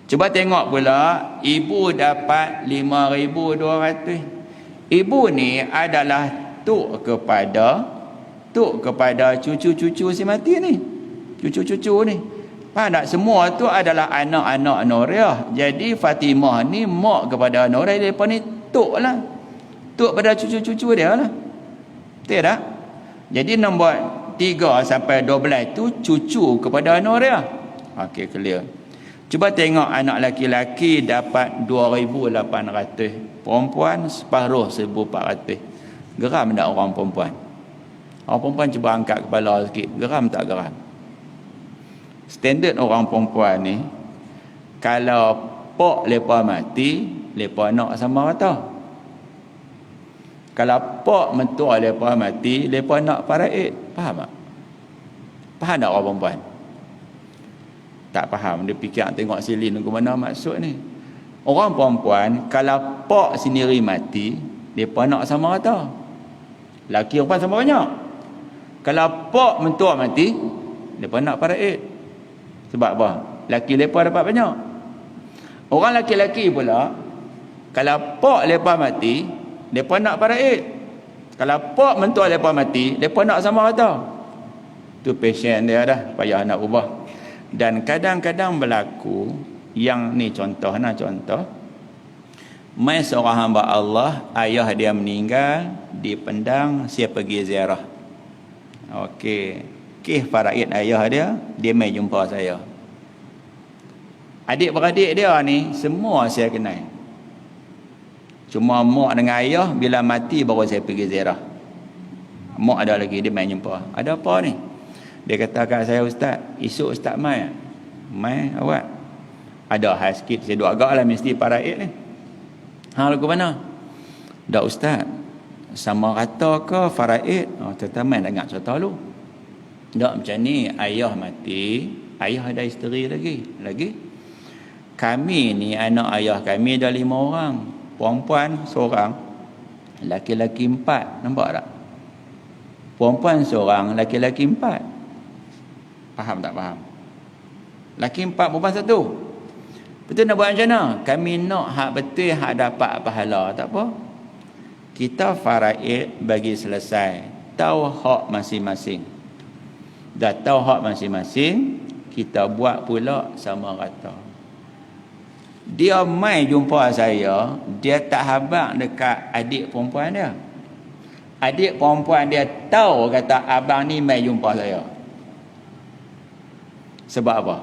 Cuba tengok pula, ibu dapat 5,200. Ibu ni adalah tok kepada cucu-cucu si mati ni. Cucu-cucu ni. Faham tak? Semua tu adalah anak-anak Nuriah. Jadi Fatimah ni mak kepada Nuriah. Mereka ni tok lah. Tok pada cucu-cucu dia lah. Betul tak? Jadi nombor 3 sampai 12 tu cucu kepada Nuriah. Okey, clear. Cuba tengok anak laki-laki dapat 2,800. Perempuan separuh 1,400. Geram tak orang perempuan? Orang perempuan cuba angkat kepala sikit. Geram tak geram? Standard orang perempuan ni, kalau pak lepa mati, lepa nak sama rata. Kalau pak mentua lepa mati, lepa nak paraid. Faham tak? Faham tak orang perempuan? Tak faham. Dia fikir tengok silin ke mana maksud ni. Orang perempuan, kalau pak sendiri mati, lepa nak sama rata. Laki perempuan sama banyak. Kalau pak mentua mati, lepa nak paraid. Sebab apa? Laki lepa dapat banyak. Orang laki-laki pula, kalau pak lepa mati, lepa nak paraid. Kalau pak mentua lepa mati, lepa nak sama rata. Tu passion dia dah, payah nak ubah. Dan kadang-kadang berlaku, yang ni contoh, mai seorang hamba Allah, ayah dia meninggal, dipendang, saya pergi ziarah. Okey, kes faraid ayah dia mai jumpa saya. Adik-beradik dia ni semua saya kenal. Cuma mak dengan ayah bila mati baru saya pergi ziarah. Mak ada lagi, dia mai jumpa. Ada apa ni? Dia kata kat saya, ustaz, esok ustaz mai awak. Ada hal sikit, saya duk agak lah mesti faraid ni. Lagu mana? Dak ustaz, sama rata ke faraid? Tetap mai nak ingat cerita lu. Dak macam ni, ayah mati, ayah ada isteri lagi. Kami ni anak ayah kami ada 5 orang. Perempuan seorang, laki-laki 4. Nampak tak? Perempuan seorang, laki-laki 4. Faham tak faham? Laki 4, perempuan 1. Betul nak buat macam mana? Kami nak hak betul, hak dapat pahala. Tak apa. Kita faraid bagi selesai. Tahu hak masing-masing. Dah tahu hak masing-masing, kita buat pula sama rata. Dia mai jumpa saya, dia tak habaq dekat adik perempuan dia. Adik perempuan dia tahu kata abang ni mai jumpa saya. Sebab apa?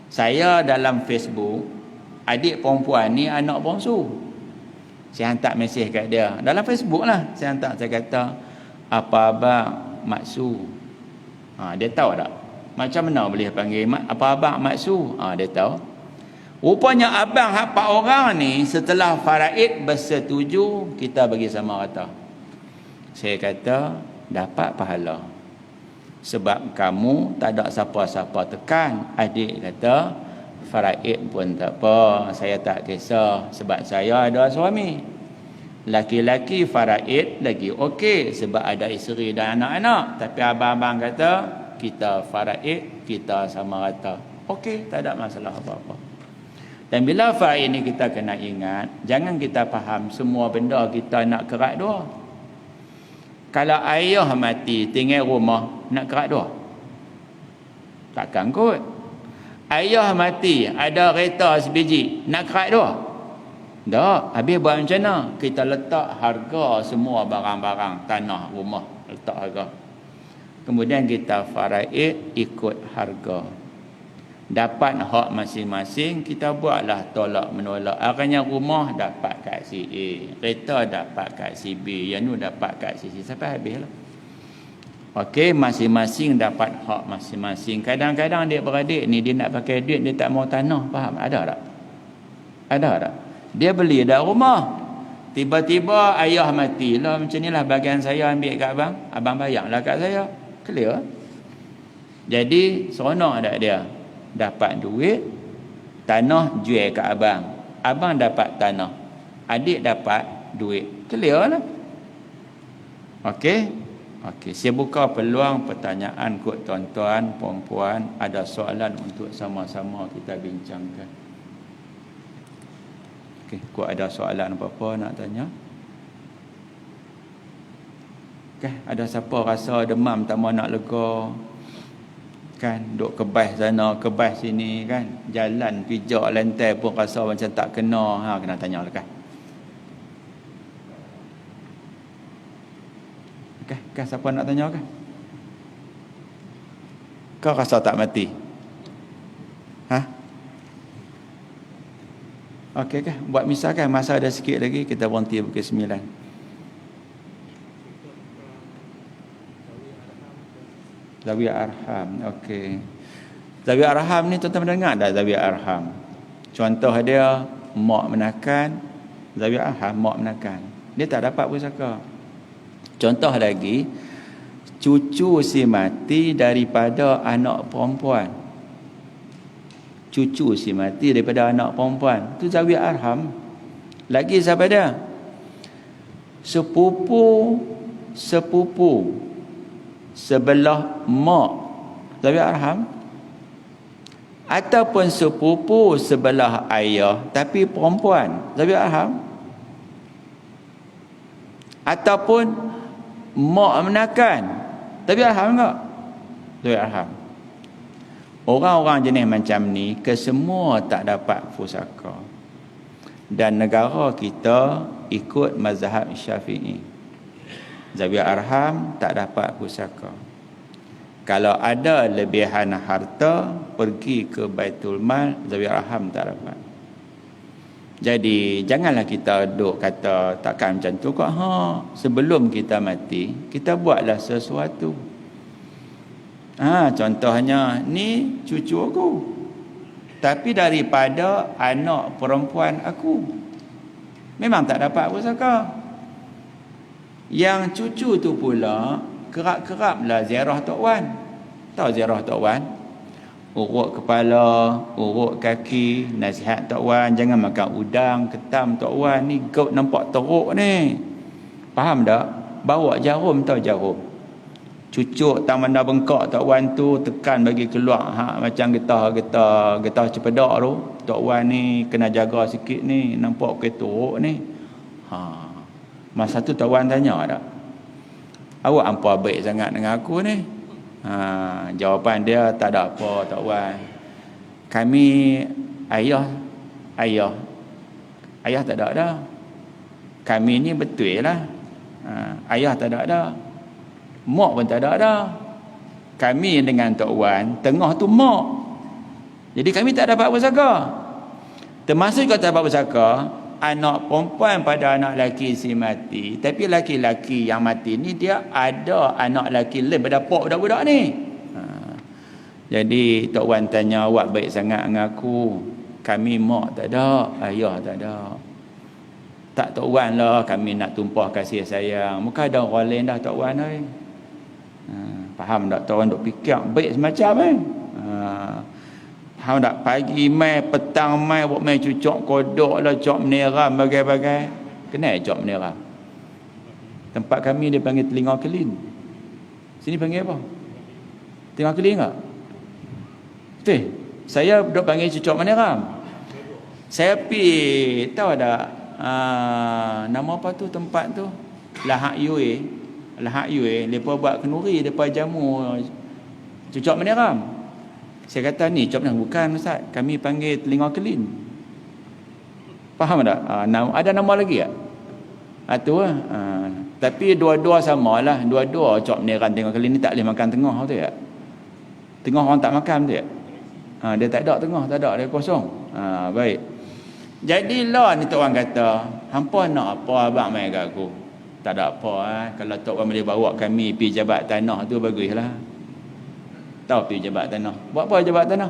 Saya dalam Facebook, adik perempuan ni anak bongsu. Saya hantar mesej kat dia. Dalam Facebook lah. Saya hantar, saya kata, apa abang maksud? Dia tahu tak? Macam mana boleh panggil apa abang maksud? Dia tahu. Rupanya abang hak 4 orang ni setelah faraid bersetuju, kita bagi sama rata. Saya kata dapat pahala. Sebab kamu tak ada siapa-siapa tekan. Adik kata faraid pun tak apa, saya tak kisah sebab saya ada suami. Laki-laki faraid lagi okey sebab ada isteri dan anak-anak. Tapi abang-abang kata kita faraid, kita sama rata. Okey, tak ada masalah apa-apa. Dan bila faraid ni kita kena ingat, jangan kita faham semua benda kita nak kerat dua. Kalau ayah mati tinggal rumah, nak kerat dua? Takkan kot. Ayah mati ada kereta sebiji, nak kerat dua? Tak. Habis buat macam mana? Kita letak harga semua barang-barang, tanah, rumah, letak harga. Kemudian kita faraid ikut harga. Dapat hak masing-masing, kita buatlah tolak menolak. Akhirnya rumah dapat kat si A, kereta dapat kat si B, yang tu dapat kat si C, sampai habislah. Okey, masing-masing dapat hak masing-masing. Kadang-kadang adik-beradik ni dia nak pakai duit, dia tak mau tanah, faham? Ada tak? Ada tak? Dia beli dah rumah, tiba-tiba ayah mati lah, macam ni lah bagian saya ambil kat abang, abang bayarlah kat saya. Clear? Jadi seronok tak dia? Dapat duit, tanah jual kat abang, abang dapat tanah, adik dapat duit. Clear lah. Okey, saya buka peluang pertanyaan kot tuan-tuan, puan-puan. Ada soalan untuk sama-sama kita bincangkan. Okey, kot ada soalan apa-apa nak tanya? Okey, ada siapa rasa demam tak mau nak lega? Kan duk kebas sana kebas sini kan, jalan pijak lantai pun rasa macam tak kena, kena tanya lah kan. Okey, kan siapa nak tanya kan? Kau rasa tak mati? Okey kan, buat misalkan masa ada sikit lagi, kita berhenti pukul 9. Zawiyah Arham. Okey. Zawiyah Arham ni tuan-tuan dengar tak Zawiyah Arham? Contoh dia mak menakan, Zawiyah Arham mak menakan. Dia tak dapat pusaka. Contoh lagi, cucu si mati daripada anak perempuan. Cucu si mati daripada anak perempuan. Tu Zawiyah Arham. Lagi siapa dia? Sepupu sebelah mak Zawiyah Arham, ataupun sepupu sebelah ayah tapi perempuan Zawiyah Arham, ataupun mak menakan Zawiyah Arham enggak? Zawiyah Arham. Orang-orang jenis macam ni kesemua tak dapat pusaka. Dan negara kita ikut mazhab Syafi'i. Zawiyah arham tak dapat pusaka. Kalau ada lebihan harta pergi ke Baitul Mal, zawiyah arham tak dapat. Jadi janganlah kita duk kata takkan macam tu kok. Sebelum kita mati, kita buatlah sesuatu. Contohnya ni cucu aku, tapi daripada anak perempuan aku, memang tak dapat pusaka. Yang cucu tu pula kerap-keraplah ziarah Tok Wan. Tahu ziarah Tok Wan? Urut kepala, urut kaki, nasihat Tok Wan, jangan makan udang, ketam Tok Wan ni, kau nampak teruk ni. Faham tak? Bawa jarum, tahu jarum. Cucuk tang mana bengkak Tok Wan tu, tekan bagi keluar macam getah cepedak tu. Tok Wan ni kena jaga sikit ni, nampak ke teruk ni. Masa tu Tok Wan tanya tak, awak hampa baik sangat dengan aku ni? Jawapan dia, tak ada apa Tok Wan, kami ayah tak ada dah. Kami ni betul lah, ayah tak ada dah, mak pun tak ada dah. Kami dengan Tok Wan tengah tu mak, jadi kami tak dapat pusaka. Termasuk kalau tak dapat pusaka, anak perempuan pada anak lelaki si mati, tapi lelaki-lelaki yang mati ni dia ada anak lelaki lain pada budak-budak ni. Jadi Tok Wan tanya, awak baik sangat dengan aku, kami mak tak ada, ayah tak ada. Tak Tok Wan lah, kami nak tumpah kasih sayang, muka ada orang lain dah Tok Wan oi. Faham tak? Tok Wan duk fikir baik semacam Faham tak? Pagi mai, petang mai, buat mai cucuk kodok lah, cok meneram, bagai-bagai. Kenal cok meneram? Tempat kami dia panggil telinga kelin. Sini panggil apa? Telinga kelin tak? Betul? Saya duk panggil cucuk meneram. Saya pergi, tahu tak? Nama apa tu tempat tu? Lahak Yue. Mereka buat kenduri, mereka jamu cucuk meneram. Saya kata ni cop meneram. Bukan Ustaz, kami panggil telinga kelin. Faham tak? Ada nama lagi tak? Tu lah. Tapi dua-dua sama lah. Dua-dua cop meneram telinga kelin ni tak boleh makan tengah tu ya. Tengah orang tak makan tu ya. Dia tak ada tengah, tak ada, dia kosong. Baik. Jadi lah ni Tok Wan kata, hampa nak apa abang mai kat aku? Tak ada apa. Kalau Tok Wan boleh bawa kami pergi jabat tanah tu, baguslah. Tahu pergi jabat tanah. Buat apa jabat tanah?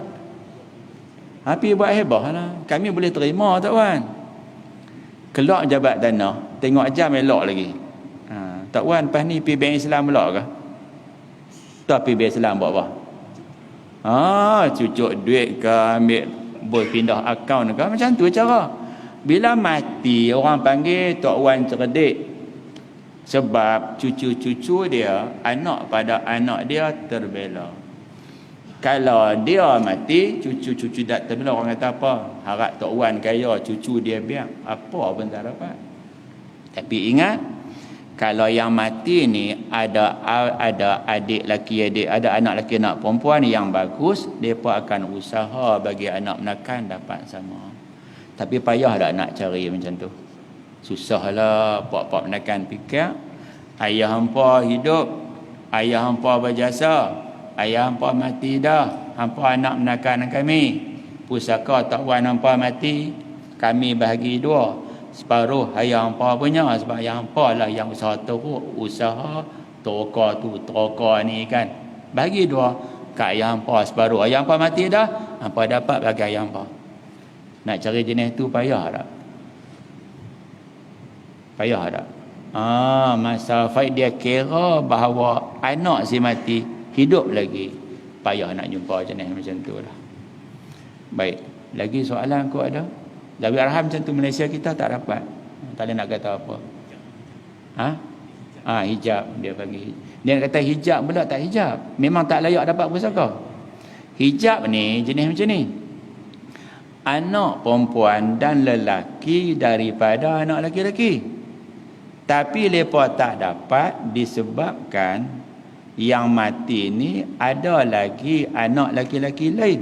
Pergi buat hebah lah. Kami boleh terima Tok Wan. Keluar jabat tanah, tengok jam elok lagi. Tok Wan pas ni pergi Bank Islam elok ke? Tak pergi Bank Islam buat apa? Cucuk duit ke, ambil boleh pindah akaun ke, macam tu cara. Bila mati orang panggil Tok Wan cerdik, sebab cucu-cucu dia, anak pada anak dia terbela. Kalau dia mati, cucu-cucu tak terbela, orang kata apa? Harap Tok Wan kaya, cucu dia biar apa pun tak dapat. Tapi ingat, kalau yang mati ni ada adik laki, ada anak laki, anak perempuan yang bagus, mereka akan usaha bagi anak menakan dapat sama. Tapi payah tak nak cari macam tu. Susahlah pak-pak menakan fikir. Ayah hampa hidup, ayah hampa berjasa, ayah hampa mati dah, hampa anak menakan kami. Pusaka Tok Wan hampa mati, kami bahagi dua. Separuh ayah hampa punya, sebab ayah hampa lah yang usaha teruk, usaha toka ni kan. Bagi dua kat ayah hampa separuh. Ayah hampa mati dah, hampa dapat bagi ayah hampa. Nak cari jenis tu payah tak? Payah tak? Masa Faid dia kira bahawa anak si mati hidup lagi, payah nak jumpa jenis macam tu lah. Baik, lagi soalan kau ada? Zawiyah arham macam tu Malaysia kita tak dapat. Tak boleh nak kata apa. Hijab dia panggil. Dia kata hijab pula tak hijab. Memang tak layak dapat pusaka. Hijab ni jenis macam ni. Anak perempuan dan lelaki daripada anak lelaki-lelaki. Tapi mereka tak dapat disebabkan yang mati ni ada lagi anak laki-laki lain.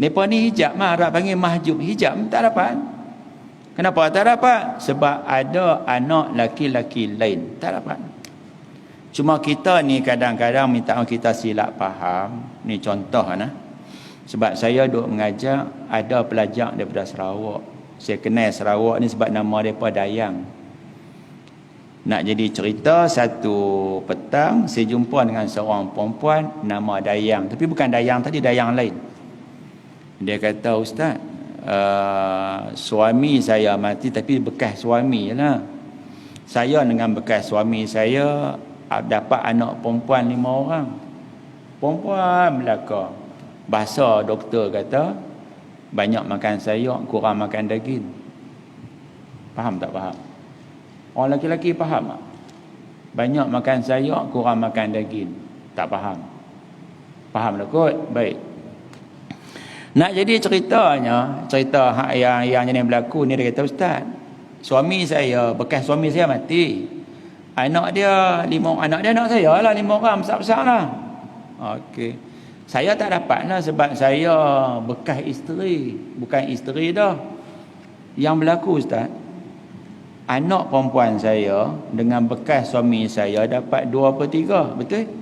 Mereka ni hijab, Arab panggil mahjub hijab, tak dapat. Kenapa tak dapat? Sebab ada anak laki-laki lain, tak dapat. Cuma kita ni kadang-kadang minta kita silap faham. Ni contoh nah. Sebab saya duk mengajar, ada pelajar daripada Sarawak. Saya kenal Sarawak ni sebab nama mereka Dayang. Nak jadi cerita, satu petang saya jumpa dengan seorang perempuan nama Dayang, tapi bukan Dayang tadi, Dayang lain. Dia kata, Ustaz, suami saya mati tapi bekas suami lah. Saya dengan bekas suami saya dapat anak perempuan 5 orang. Perempuan belaka. Bahasa doktor kata banyak makan sayur, kurang makan daging. Faham tak faham? Orang lelaki faham tak? Banyak makan sayur, kurang makan daging. Tak faham? Faham lah kot? Baik. Nak jadi ceritanya, cerita yang jenis berlaku ni, dia kata, Ustaz, suami saya, bekas suami saya mati. Anak dia 5 anak dia anak saya lah, 5 orang besar-besar lah. Okey. Saya tak dapat lah sebab saya bekas isteri. Bukan isteri dah. Yang berlaku, Ustaz, anak perempuan saya dengan bekas suami saya dapat 2/3. Betul?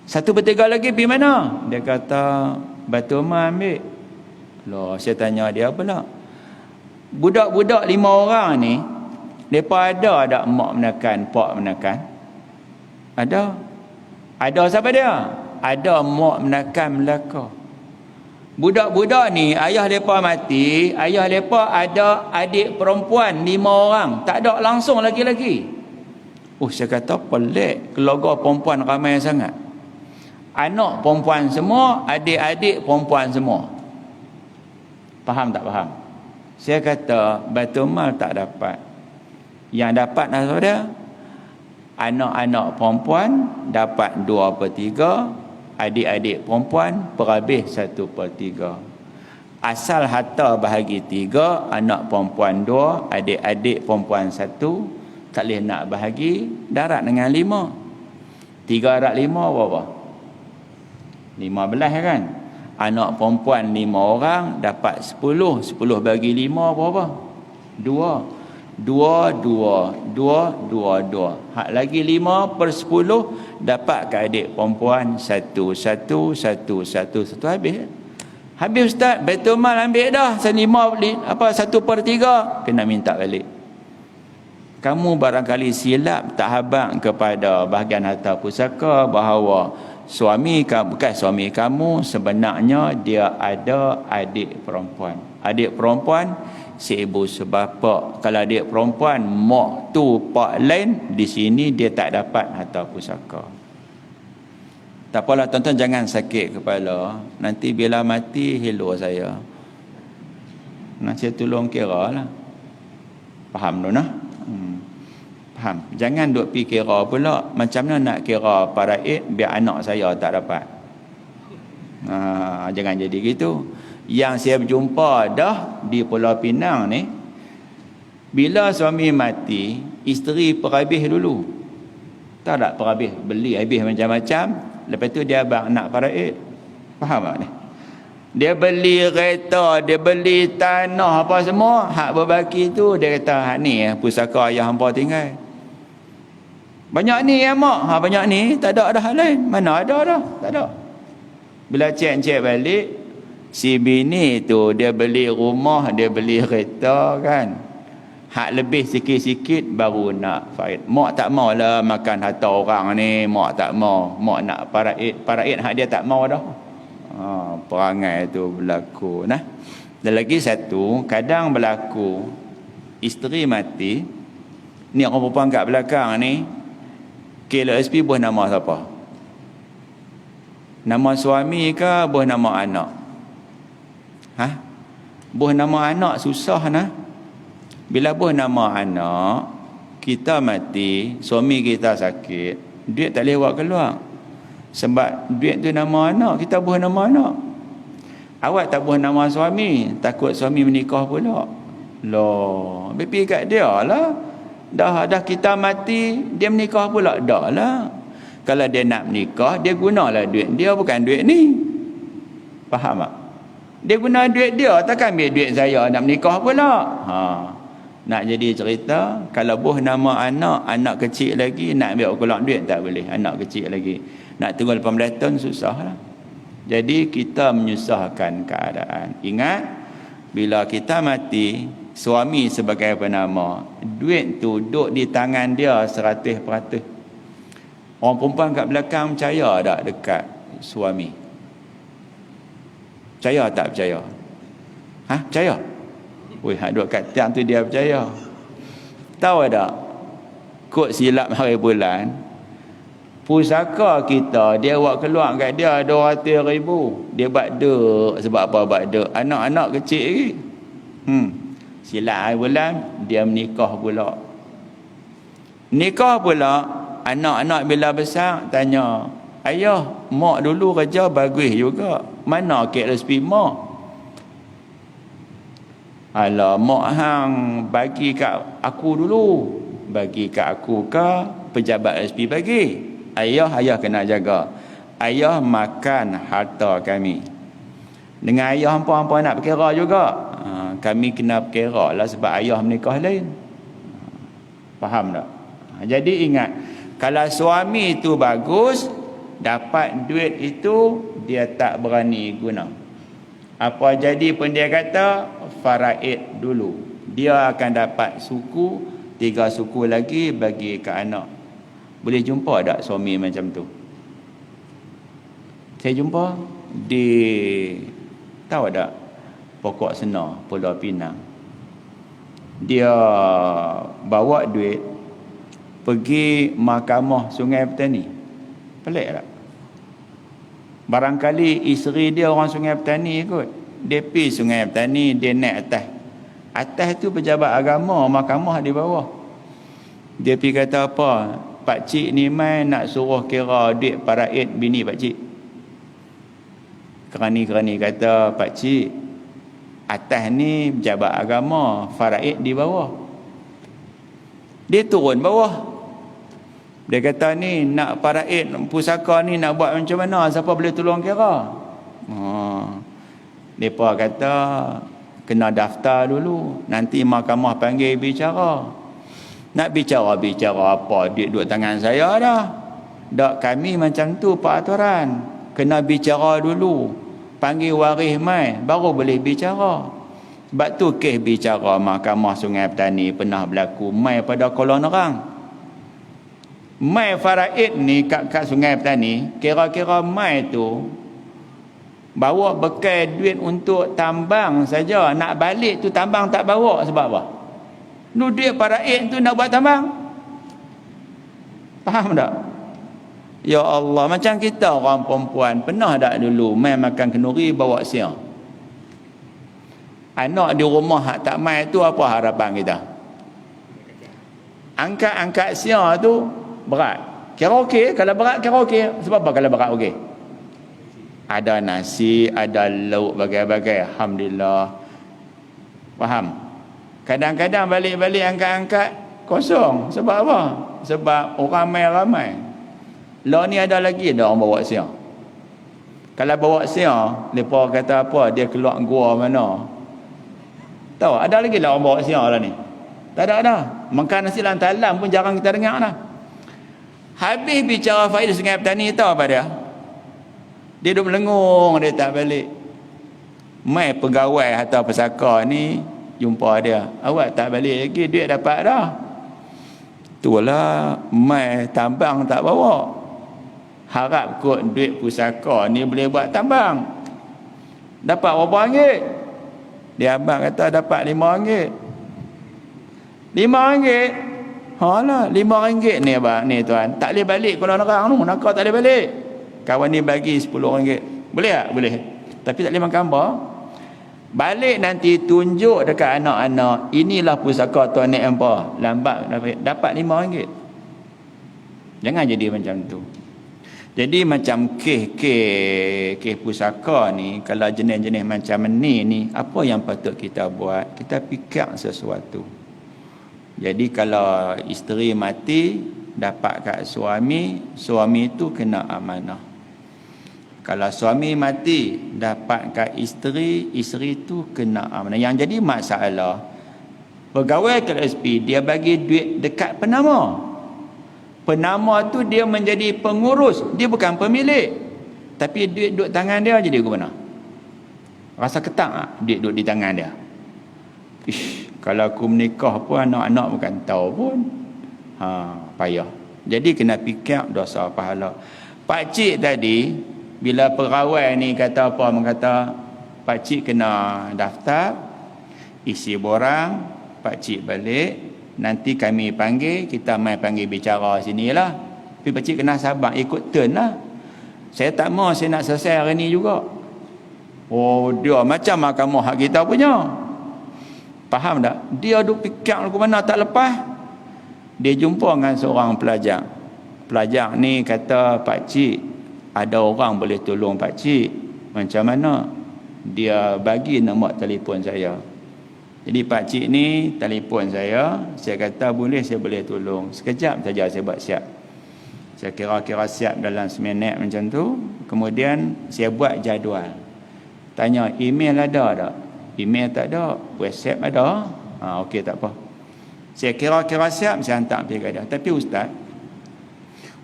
1/3 lagi pergi mana? Dia kata, Batu Umar ambil. Loh, saya tanya dia pula. Budak-budak 5 orang ni, mereka ada mak menekan, pak menekan? Ada. Ada siapa dia? Ada mak menekan Melaka. Budak-budak ni, ayah mereka mati, ayah mereka ada adik perempuan 5 orang. Tak ada langsung laki-laki. Saya kata pelik, keluarga perempuan ramai sangat. Anak perempuan semua, adik-adik perempuan semua. Faham tak faham? Saya kata Batu Mal tak dapat. Yang dapat apa dia? Anak-anak perempuan dapat 2/3, adik-adik perempuan perhabis 1/3. Asal harta bahagi 3, anak perempuan 2, adik-adik perempuan 1, tak boleh nak bahagi darat dengan 5. 3 darab 5 berapa? 15 kan? Anak perempuan 5 orang dapat 10. 10 bagi 5 berapa? 2. 2. Hak lagi 5/10 dapat ke adik perempuan 1 habis. Habis Ustaz, Baitul Mal ambil dah 1/3, kena minta balik. Kamu barangkali silap tak habang kepada bahagian harta pusaka bahawa suami kamu, bukan suami kamu, sebenarnya dia ada adik perempuan. Adik perempuan seibu sebapa. Kalau adik perempuan mak tu pak lain, di sini dia tak dapat harta pusaka. Tak apalah tuan-tuan, jangan sakit kepala. Nanti bila mati hello saya. Nanti saya tolong kira lah. Faham tu nah? Faham. Jangan duk pi kira pula macam mana nak kira paraid biar anak saya tak dapat. Jangan jadi gitu. Yang saya berjumpa dah di Pulau Pinang ni, bila suami mati, isteri perhabis dulu. Tak perhabis, beli habis macam-macam, lepas tu dia abang nak paraid. Faham tak ni? Dia beli kereta, dia beli tanah apa semua, hak berbaki tu dia kata, hak ni pusaka ayah hangpa tinggal. Banyak ni ya mak, banyak ni, tak ada dah lain. Mana ada dah? Tak ada. Bila cek balik, si bini tu dia beli rumah, dia beli kereta kan. Hak lebih sikit-sikit baru nak faid. Mak tak mau lah makan harta orang ni, mak tak mau. Mak nak paraid hak dia tak mau dah. Perangai tu berlaku nah. Dan lagi satu, kadang berlaku isteri mati, ni orang perempuan kat belakang ni, KLSP buah nama siapa? Nama suami ke buah nama anak? Buah nama anak susah nah. Bila buah nama anak, kita mati, suami kita sakit, duit tak boleh buat keluar. Sebab duit tu nama anak, kita buah nama anak. Awak tak buah nama suami, takut suami menikah pula. Loh, pergi kat dia lah. Dah kita mati, dia menikah pula. Dah lah. Kalau dia nak menikah, dia gunalah duit dia, bukan duit ni. Faham tak? Dia guna duit dia, takkan ambil duit saya nak menikah pula. Nak jadi cerita, kalau buh nama anak kecil lagi, nak ambil keluar duit tak boleh. Anak kecil lagi, nak tunggu 18 tahun susah lah. Jadi kita menyusahkan keadaan. Ingat, bila kita mati, suami sebagai penama, duit tu duduk di tangan dia 100%. Orang perempuan kat belakang percaya tak dekat suami? Percaya tak percaya? Percaya? Weh, hak duduk kat tiang tu dia percaya. Tahu tak? Kod silap hari bulan, pusaka kita, dia buat keluar kat dia 200,000. Dia buat dek. Sebab apa buat dek? Anak-anak kecil lagi. Silap hari bulan, dia menikah pula. Nikah pula, anak-anak bila besar tanya, ayah, mak dulu kerja bagus juga, mana KLSP mak? Alah, mak hang bagi kat aku dulu. Bagi kat aku ke pejabat SP bagi? Ayah kena jaga. Ayah makan harta kami. Dengan ayah hampa-hampa nak berkira juga. Kami kena berkira lah sebab ayah menikah lain. Faham tak? Jadi ingat, kalau suami itu bagus, dapat duit itu dia tak berani guna. Apa jadi pun dia kata faraid dulu. Dia akan dapat suku, 3 suku lagi bagi ke anak. Boleh jumpa tak suami macam tu? Saya jumpa di, tahu tak, Pokok Senar, Pulau Pinang. Dia bawa duit pergi mahkamah Sungai Petani. Pelik tak? Barangkali isteri dia orang Sungai Petani kot. Dia pergi Sungai Petani, dia naik atas. Atas tu pejabat agama, mahkamah di bawah. Dia pergi kata apa? Pak cik ni mai nak suruh kira duit paraid bini pak cik. Kerani-kerani kata, pak cik, atas ni pejabat agama, faraid di bawah. Dia turun bawah. Dia kata ni nak paraid pusaka ni nak buat macam mana? Siapa boleh tolong kira? Mereka kata kena daftar dulu. Nanti mahkamah panggil bicara. Nak bicara apa? Duit duduk tangan saya dah. Tak, kami macam tu peraturan. Kena bicara dulu. Panggil waris mai, baru boleh bicara. Sebab tu kes bicara mahkamah Sungai Petani pernah berlaku mai pada Kuala Nerang. Mai faraid ni kat Sungai Petani, kira-kira mai tu bawa bekal duit untuk tambang saja. Nak balik tu tambang tak bawa sebab apa? Nu duit faraid tu nak buat tambang. Faham tak? Ya Allah, macam kita orang perempuan pernah tak dulu mai makan kenduri bawa siang. Anak di rumah hak tak mai tu apa harapan kita? Angkat-angkat siang tu berat. Kira okey, kalau berat kira okey. Sebab apa kalau berat okey? Ada nasi, ada lauk bagai-bagai. Alhamdulillah. Faham? Kadang-kadang balik-balik angkat-angkat kosong. Sebab apa? Sebab orang ramai. Lah ni ada lagi dah orang bawa siang. Kalau bawa siang, mereka kata apa? Dia keluar gua mana? Tahu? Ada lagi lah orang bawa siang lah ni. Tak ada dah. Makan nasi lantalam pun jarang kita dengar dah. Habis bicara faedah Sungai Petani, tahu apa dia? Dia duduk melengung, dia tak balik. Mai pegawai harta pesaka ni jumpa dia. Awak tak balik lagi, duit dapat dah. Itulah mai tambang tak bawa. Harap kot duit pusaka ni boleh buat tambang. Dapat berapa ringgit? Dia abang kata dapat RM5. RM5? Halah, RM5 ni abang ni tuan. Tak boleh balik Kuala Nerang tu. Nakal tak boleh balik. Kawan ni bagi RM10. Boleh tak? Boleh. Tapi tak boleh makan apa. Balik nanti tunjuk dekat anak-anak, inilah pusaka tuan ni apa. Lambat dapat RM5. Jangan jadi macam tu. Jadi macam kes pusaka ni, kalau jenis-jenis macam ni, apa yang patut kita buat? Kita fikir sesuatu. Jadi kalau isteri mati, dapat kat suami, suami tu kena amanah. Kalau suami mati dapat kat isteri, isteri tu kena amanah. Yang jadi masalah, pegawai KLSP dia bagi duit dekat penama. Penama tu dia menjadi pengurus, dia bukan pemilik. Tapi duit duduk tangan dia jadi ke mana? Rasa ketak tak duit duduk di tangan dia? Ish, kalau aku menikah pun anak-anak bukan tahu pun. Payah. Jadi kena fikir dosa pahala. Pakcik tadi bila pegawai ni kata apa, mengata pakcik kena daftar, isi borang, pakcik balik, nanti kami panggil, kita mai panggil bicara sinilah. Tapi pakcik kena sabar, ikut turn lah. Saya tak mau, saya nak selesai hari ni juga. Oh, dia macam mahkamah hak kita punya. Faham tak? Dia duk fikir ke mana tak lepas. Dia jumpa dengan seorang pelajar. Pelajar ni kata, pakcik, ada orang boleh tolong pakcik. Macam mana? Dia bagi nombor telefon saya. Jadi pakcik ni telefon saya kata boleh, saya boleh tolong. Sekejap saja saya buat siap. Saya kira-kira siap dalam seminit macam tu. Kemudian saya buat jadual. Tanya, email ada tak? Email tak ada. WhatsApp ada. Okey, tak apa. Saya kira-kira siap, saya hantar pergi ke dia. Tapi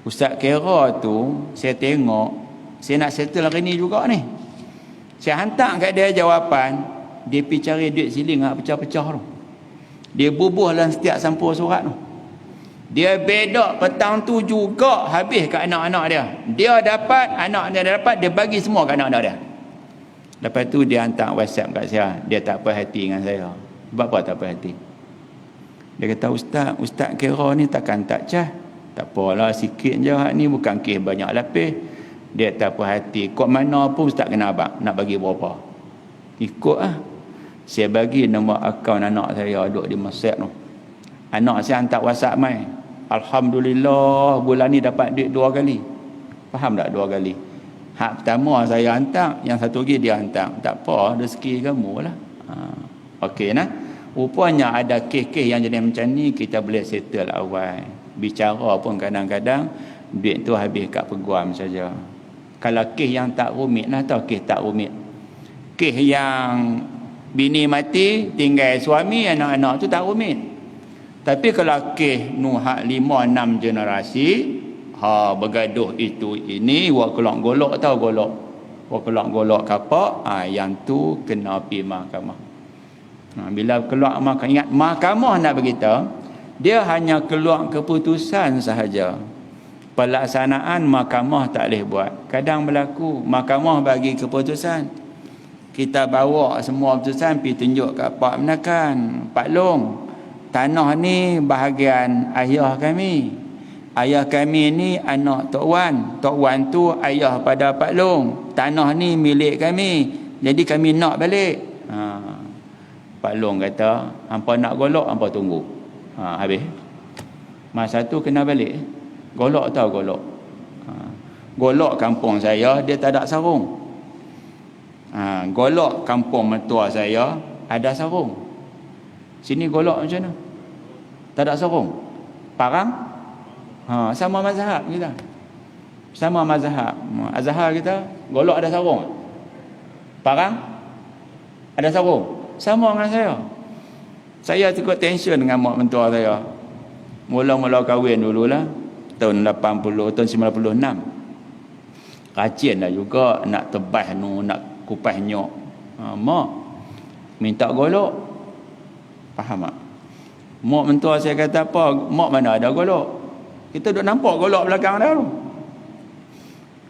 Ustaz kira tu, saya tengok, saya nak settle hari ni juga ni. Saya hantar kat dia jawapan, dia pergi cari duit siling pecah-pecah tu. Dia bubuh dalam setiap sampul surat tu. Dia bedak petang tu juga habis kat anak-anak dia. Dia dapat, anak dia dapat, dia bagi semua kat anak-anak dia. Lepas tu dia hantar WhatsApp kat saya. Dia tak puas hati dengan saya. Sebab apa tak puas hati? Dia kata, Ustaz kira ni takkan tak cah. Tak apalah, sikit je hak ni, bukan kes banyak lapis. Dia tak puas hati. Kok mana pun Ustaz kena abang, nak bagi berapa? Ikut lah. Saya bagi nombor akaun anak saya duduk di Mesir tu. Anak saya hantar WhatsApp mai. Alhamdulillah, bulan ni dapat duit 2 kali. Faham tak 2 kali? Hak pertama saya hantar, yang satu lagi dia hantar. Tak apa, rezeki kamu lah. Okey nah. Rupanya ada kes-kes yang jadi macam ni, kita boleh settle awal. Bicara pun kadang-kadang duit tu habis kat peguam saja. Kalau kes yang tak rumit lah, tahu kes tak rumit. Kes yang bini mati tinggal suami, anak-anak tu tak rumit. Tapi kalau kes nuhak 5-6 generasi bergaduh itu ini, wak golok-golok tahu golok. Wak golok-golok kapak, yang tu kena pergi mahkamah. Bila keluar mahkamah, ingat mahkamah nak beritahu, dia hanya keluar keputusan sahaja. Pelaksanaan mahkamah tak boleh buat. Kadang berlaku mahkamah bagi keputusan, kita bawa semua keputusan pergi tunjuk kat Pak Menakan, Pak Long, tanah ni bahagian ayah kami. Ayah kami ni anak Tok Wan. Tok Wan tu ayah pada Pak Long. Tanah ni milik kami. Jadi kami nak balik. Pak Long kata, hampa nak golok, hampa tunggu. Habis. Masa tu kena balik. Golok tahu golok. Golok kampung saya, dia tak ada sarung. Golok kampung mertua saya, ada sarung. Sini golok macam mana? Tak ada sarung. Parang? Sama mazhab kita. Sama mazhab. Azhar kita, golok ada sarung. Parang? Ada sarung. Sama dengan saya. Saya cukup tension dengan mak mentua saya. Mula-mula kahwin dululah. Tahun 80, tahun 96. Rajin dah juga nak tebas nu, nak kupas nyok. Mak minta golok. Faham tak? Mak mentua saya kata apa? Mak mana ada golok? Kita duk nampak golok belakang dia tu.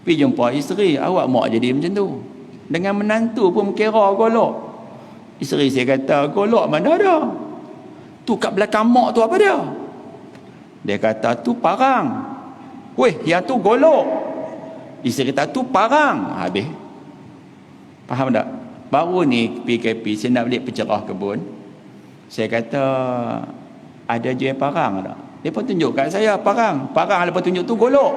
Pergi jumpa isteri, awak mak jadi macam tu. Dengan menantu pun kira golok. Isteri saya kata, golok mana ada? Tu kat belakang mak tu apa dia? Dia kata, tu parang. Weh, yang tu golok. Isteri kata, tu parang. Habis. Faham tak? Baru ni PKP, saya nak balik pencerah kebun. Saya kata, ada jual parang tak? Dia pun tunjuk kat saya, parang. Parang lepas tunjuk tu golok.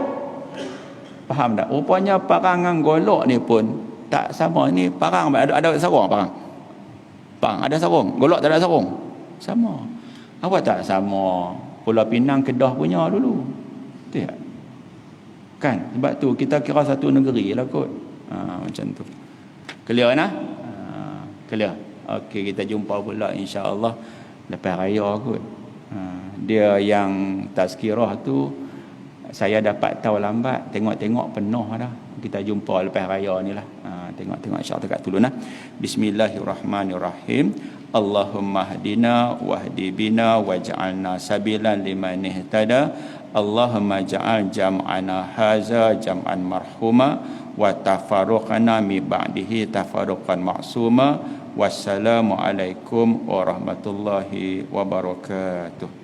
Faham tak? Rupanya parang dengan golok ni pun tak sama. Ni parang, ada sarung parang? Parang ada sarung. Golok tak ada sarung? Sama. Awak tak sama. Pulau Pinang Kedah punya dulu. Betul tak? Kan? Sebab tu kita kira satu negeri lah kot. Macam tu. Clear nah? Clear. Okey, kita jumpa pula insya-Allah lepas raya kot. Dia yang tazkirah tu saya dapat tahu lambat, tengok-tengok penuh dah. Kita jumpa lepas raya ni lah. Tengok-tengok insya-Allah dekat dulu nah. Bismillahirrahmanirrahim. Allahumma hdina wahdi bina waj'alna sabilan liman ihtada. Allahumma ja'al jam'ana haza jam'an marhuma wa tafarruqana mi ba'dihi tafarruqan ma'suma. Wassalamu alaikum warahmatullahi wabarakatuh.